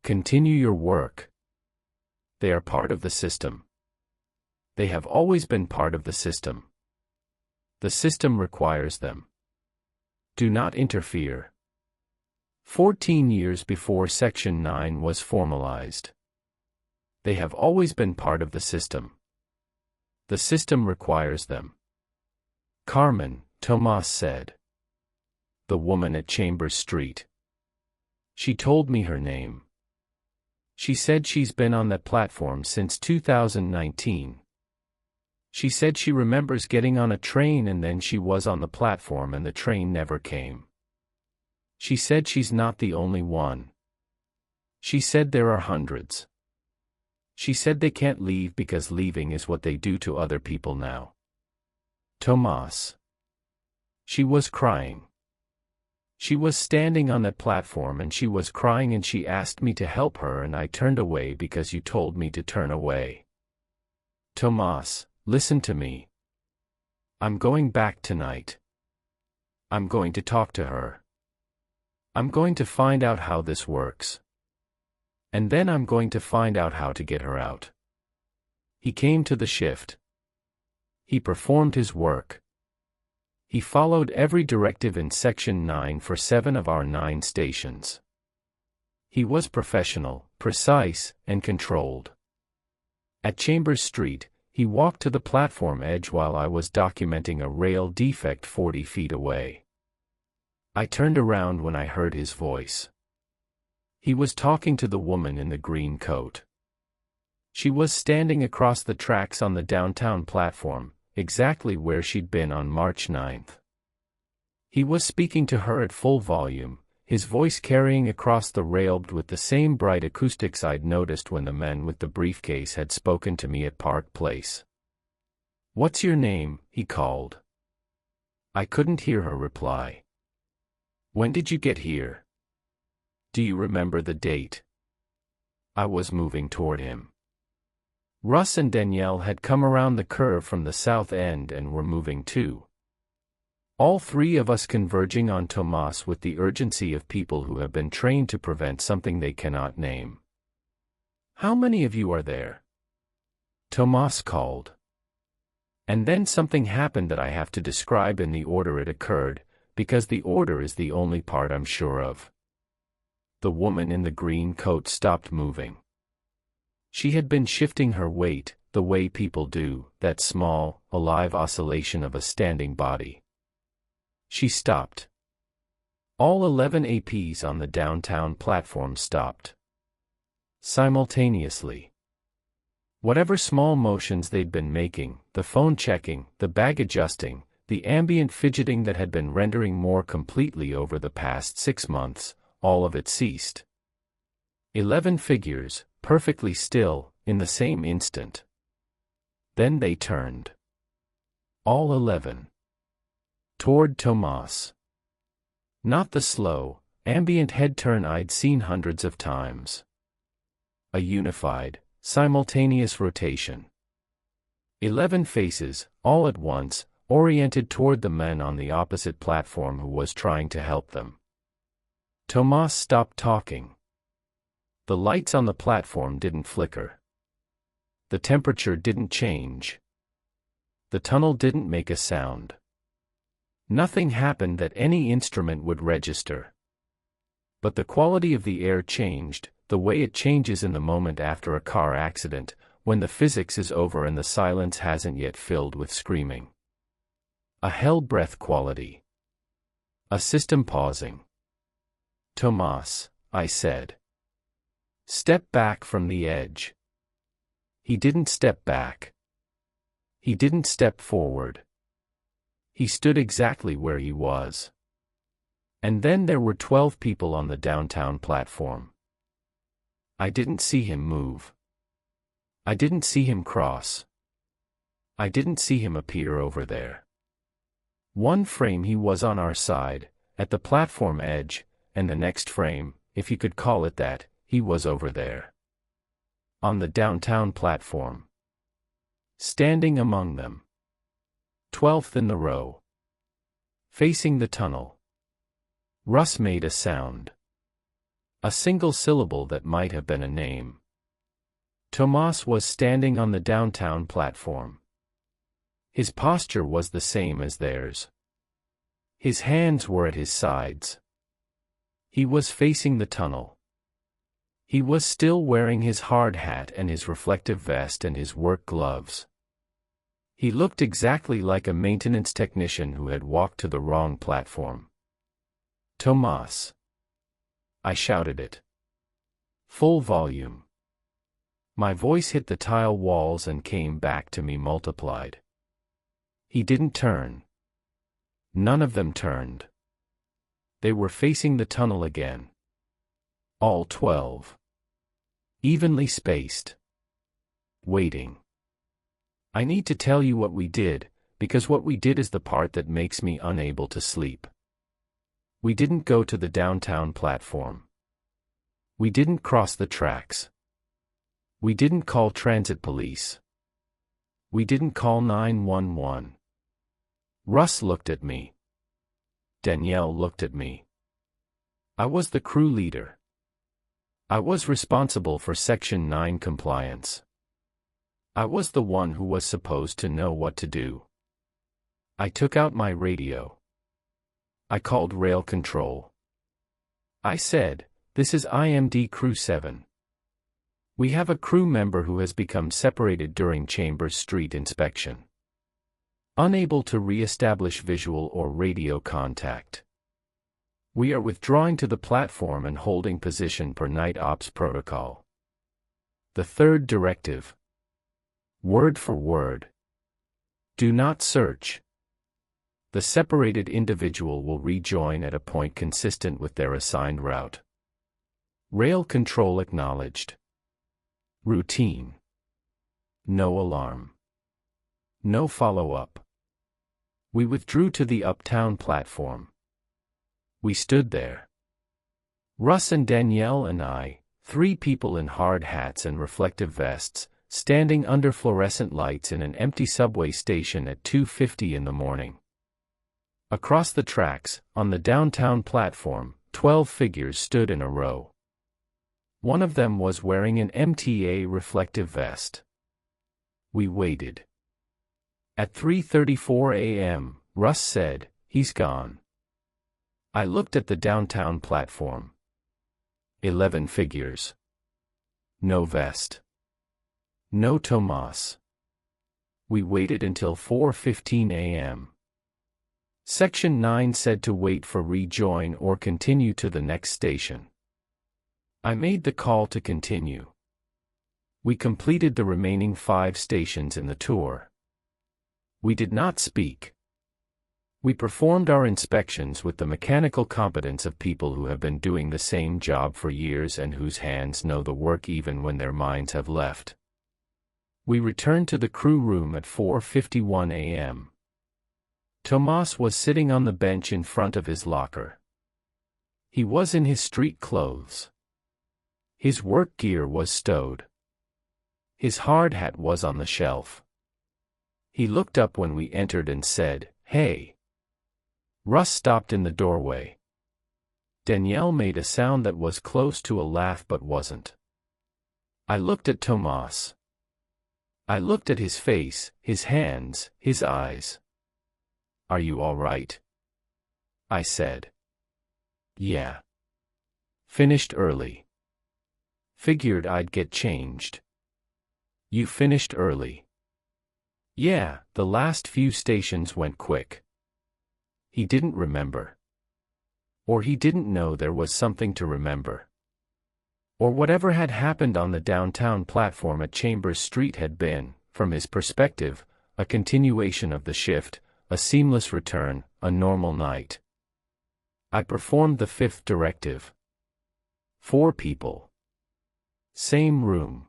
Continue your work. They are part of the system. They have always been part of the system. The system requires them. Do not interfere. 14 years before Section 9 was formalized. They have always been part of the system. The system requires them. Carmen, Tomas said. The woman at Chambers Street. She told me her name. She said she's been on that platform since 2019. She said she remembers getting on a train and then she was on the platform and the train never came. She said she's not the only one. She said there are hundreds. She said they can't leave because leaving is what they do to other people now. Tomas. She was crying. She was standing on that platform and she was crying and she asked me to help her and I turned away because you told me to turn away. Tomas, listen to me. I'm going back tonight. I'm going to talk to her. I'm going to find out how this works. And then I'm going to find out how to get her out. He came to the shift. He performed his work. He followed every directive in Section 9 for 7 of our 9 stations. He was professional, precise, and controlled. At Chambers Street, he walked to the platform edge while I was documenting a rail defect 40 feet away. I turned around when I heard his voice. He was talking to the woman in the green coat. She was standing across the tracks on the downtown platform, exactly where she'd been on March 9th. He was speaking to her at full volume, his voice carrying across the rail with the same bright acoustics I'd noticed when the man with the briefcase had spoken to me at Park Place. "What's your name?" he called. I couldn't hear her reply. "When did you get here? Do you remember the date?" I was moving toward him. Russ and Danielle had come around the curve from the south end and were moving too. All three of us converging on Tomas with the urgency of people who have been trained to prevent something they cannot name. "How many of you are there?" Tomas called. And then something happened that I have to describe in the order it occurred, because the order is the only part I'm sure of. The woman in the green coat stopped moving. She had been shifting her weight, the way people do, that small, alive oscillation of a standing body. She stopped. All 11 APs on the downtown platform stopped. Simultaneously. Whatever small motions they'd been making, the phone checking, the bag adjusting, the ambient fidgeting that had been rendering more completely over the past 6 months, all of it ceased. 11 figures, perfectly still, in the same instant. Then they turned. All 11. Toward Tomas. Not the slow, ambient head turn I'd seen hundreds of times. A unified, simultaneous rotation. 11 faces, all at once, oriented toward the man on the opposite platform who was trying to help them. Tomas stopped talking. The lights on the platform didn't flicker. The temperature didn't change. The tunnel didn't make a sound. Nothing happened that any instrument would register. But the quality of the air changed, the way it changes in the moment after a car accident, when the physics is over and the silence hasn't yet filled with screaming. A hell breath quality. A system pausing. "Tomas," I said. "Step back from the edge." He didn't step back. He didn't step forward. He stood exactly where he was. And then there were 12 people on the downtown platform. I didn't see him move. I didn't see him cross. I didn't see him appear over there. One frame he was on our side, at the platform edge, and the next frame, if you could call it that, he was over there. On the downtown platform. Standing among them. 12th in the row. Facing the tunnel. Russ made a sound. A single syllable that might have been a name. Tomas was standing on the downtown platform. His posture was the same as theirs. His hands were at his sides. He was facing the tunnel. He was still wearing his hard hat and his reflective vest and his work gloves. He looked exactly like a maintenance technician who had walked to the wrong platform. "Tomas." I shouted it. Full volume. My voice hit the tile walls and came back to me multiplied. He didn't turn. None of them turned. They were facing the tunnel again. All 12. Evenly spaced. Waiting. I need to tell you what we did, because what we did is the part that makes me unable to sleep. We didn't go to the downtown platform. We didn't cross the tracks. We didn't call transit police. We didn't call 911. Russ looked at me. Danielle looked at me. I was the crew leader. I was responsible for Section 9 compliance. I was the one who was supposed to know what to do. I took out my radio. I called rail control. I said, "This is IMD Crew 7. We have a crew member who has become separated during Chambers Street inspection. Unable to re-establish visual or radio contact. We are withdrawing to the platform and holding position per night ops protocol." The third directive. Word for word. Do not search. The separated individual will rejoin at a point consistent with their assigned route. Rail control acknowledged. Routine. No alarm. No follow-up. We withdrew to the uptown platform. We stood there. Russ and Danielle and I, 3 people in hard hats and reflective vests, standing under fluorescent lights in an empty subway station at 2:50 in the morning. Across the tracks, on the downtown platform, 12 figures stood in a row. One of them was wearing an MTA reflective vest. We waited. At 3:34 a.m., Russ said, "He's gone." I looked at the downtown platform. 11 figures. No vest. No Tomas. We waited until 4:15 a.m. Section 9 said to wait for rejoin or continue to the next station. I made the call to continue. We completed the remaining 5 stations in the tour. We did not speak. We performed our inspections with the mechanical competence of people who have been doing the same job for years and whose hands know the work even when their minds have left. We returned to the crew room at 4:51 a.m. Tomas was sitting on the bench in front of his locker. He was in his street clothes. His work gear was stowed. His hard hat was on the shelf. He looked up when we entered and said, "Hey." Russ stopped in the doorway. Danielle made a sound that was close to a laugh but wasn't. I looked at Tomas. I looked at his face, his hands, his eyes. "Are you all right?" I said. "Yeah. Finished early. Figured I'd get changed." "You finished early?" "Yeah, the last few stations went quick." He didn't remember. Or he didn't know there was something to remember. Or whatever had happened on the downtown platform at Chambers Street had been, from his perspective, a continuation of the shift, a seamless return, a normal night. I performed the 5th directive. 4 people. Same room.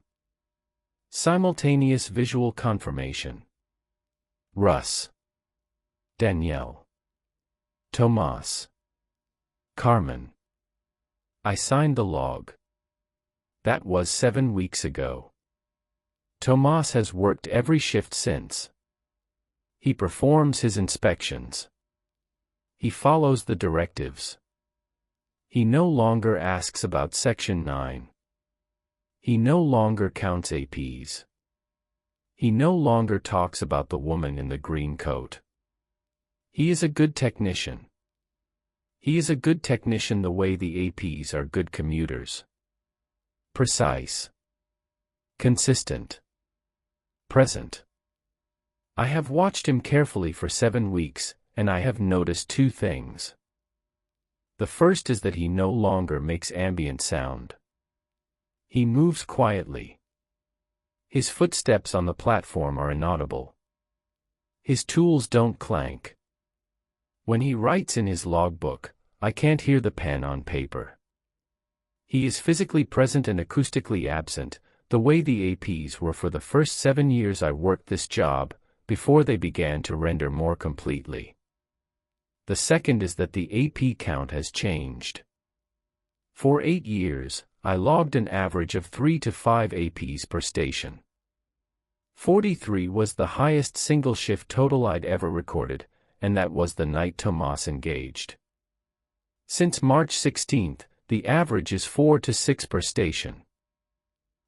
Simultaneous visual confirmation. Russ. Danielle. Tomas. Carmen. I signed the log. That was 7 weeks ago. Tomas has worked every shift since. He performs his inspections. He follows the directives. He no longer asks about Section 9. He no longer counts APs. He no longer talks about the woman in the green coat. He is a good technician. He is a good technician the way the APs are good commuters. Precise. Consistent. Present. I have watched him carefully for 7 weeks, and I have noticed 2 things. The first is that he no longer makes ambient sound. He moves quietly. His footsteps on the platform are inaudible. His tools don't clank. When he writes in his logbook, I can't hear the pen on paper. He is physically present and acoustically absent, the way the APs were for the first 7 years I worked this job, before they began to render more completely. The second is that the AP count has changed. For 8 years, I logged an average of 3 to 5 APs per station. 43 was the highest single-shift total I'd ever recorded, and that was the night Tomas engaged. Since March 16th, the average is 4 to 6 per station.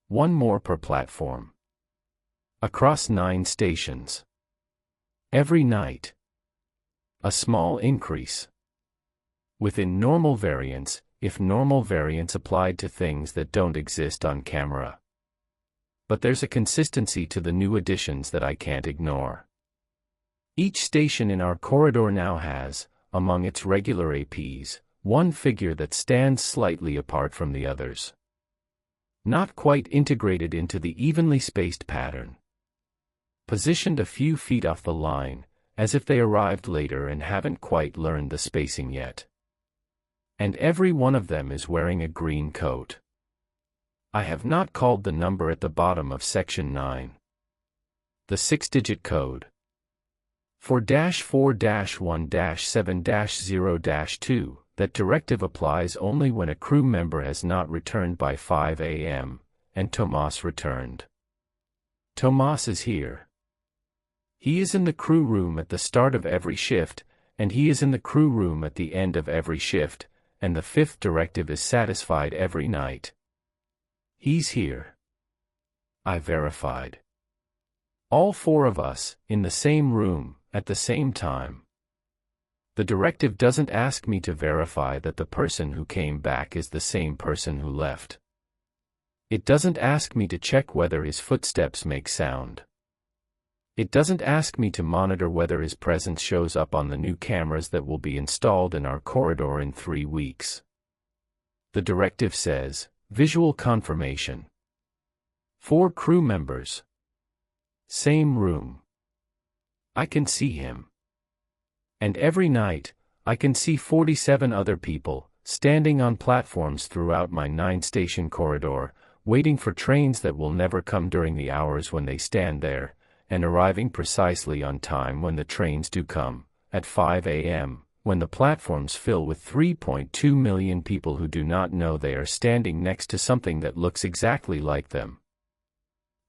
1 more per platform. Across 9 stations. Every night. A small increase. Within normal variance, if normal variance applied to things that don't exist on camera. But there's a consistency to the new additions that I can't ignore. Each station in our corridor now has, among its regular APs, 1 figure that stands slightly apart from the others. Not quite integrated into the evenly spaced pattern. Positioned a few feet off the line, as if they arrived later and haven't quite learned the spacing yet. And every one of them is wearing a green coat. I have not called the number at the bottom of section 9. The 6-digit code. 4-4-1-7-0-2. That directive applies only when a crew member has not returned by 5 a.m., and Tomas returned. Tomas is here. He is in the crew room at the start of every shift, and he is in the crew room at the end of every shift, and the 5th directive is satisfied every night. He's here. I verified. All 4 of us, in the same room, at the same time. The directive doesn't ask me to verify that the person who came back is the same person who left. It doesn't ask me to check whether his footsteps make sound. It doesn't ask me to monitor whether his presence shows up on the new cameras that will be installed in our corridor in 3 weeks. The directive says, visual confirmation. 4 crew members. Same room. I can see him. And every night, I can see 47 other people, standing on platforms throughout my 9-station corridor, waiting for trains that will never come during the hours when they stand there, and arriving precisely on time when the trains do come, at 5 a.m., when the platforms fill with 3.2 million people who do not know they are standing next to something that looks exactly like them.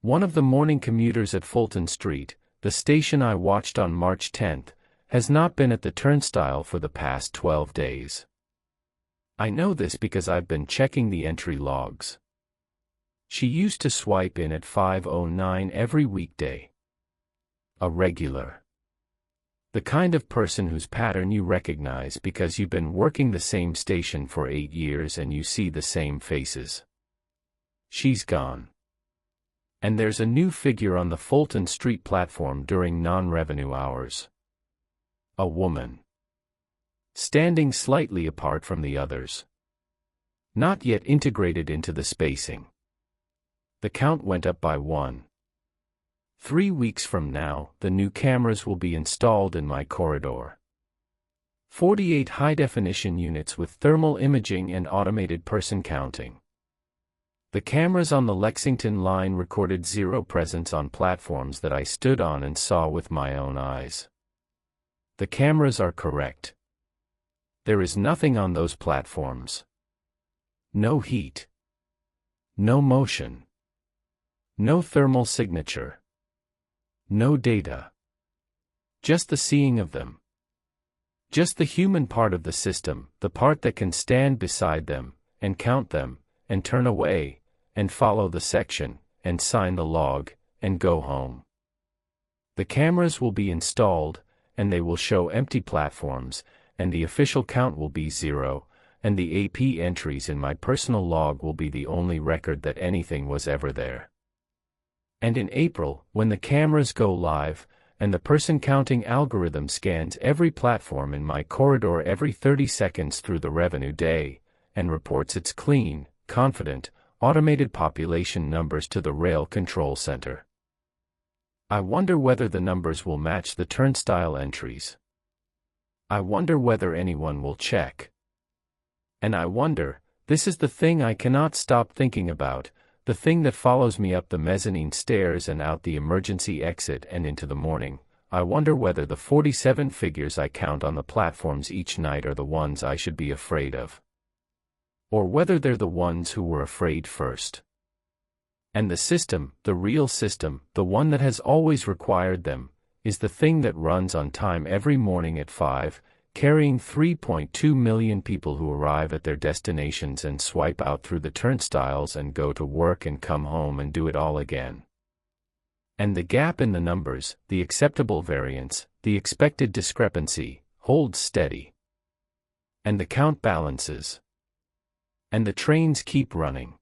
One of the morning commuters at Fulton Street, the station I watched on March 10th, has not been at the turnstile for the past 12 days. I know this because I've been checking the entry logs. She used to swipe in at 5:09 every weekday. A regular. The kind of person whose pattern you recognize because you've been working the same station for 8 years and you see the same faces. She's gone. And there's a new figure on the Fulton Street platform during non-revenue hours. A woman. Standing slightly apart from the others. Not yet integrated into the spacing. The count went up by 1. 3 weeks from now, the new cameras will be installed in my corridor. 48 high-definition units with thermal imaging and automated person counting. The cameras on the Lexington line recorded 0 presence on platforms that I stood on and saw with my own eyes. The cameras are correct. There is nothing on those platforms. No heat. No motion. No thermal signature. No data. Just the seeing of them. Just the human part of the system, the part that can stand beside them, and count them, and turn away, and follow the section, and sign the log, and go home. The cameras will be installed, and they will show empty platforms, and the official count will be 0, and the AP entries in my personal log will be the only record that anything was ever there. And in April, when the cameras go live, and the person counting algorithm scans every platform in my corridor every 30 seconds through the revenue day, and reports its clean, confident, automated population numbers to the rail control center. I wonder whether the numbers will match the turnstile entries. I wonder whether anyone will check. And I wonder, this is the thing I cannot stop thinking about, the thing that follows me up the mezzanine stairs and out the emergency exit and into the morning. I wonder whether the 47 figures I count on the platforms each night are the ones I should be afraid of. Or whether they're the ones who were afraid first. And the system, the real system, the one that has always required them, is the thing that runs on time every morning at 5, carrying 3.2 million people who arrive at their destinations and swipe out through the turnstiles and go to work and come home and do it all again. And the gap in the numbers, the acceptable variance, the expected discrepancy, holds steady. And the count balances. And the trains keep running.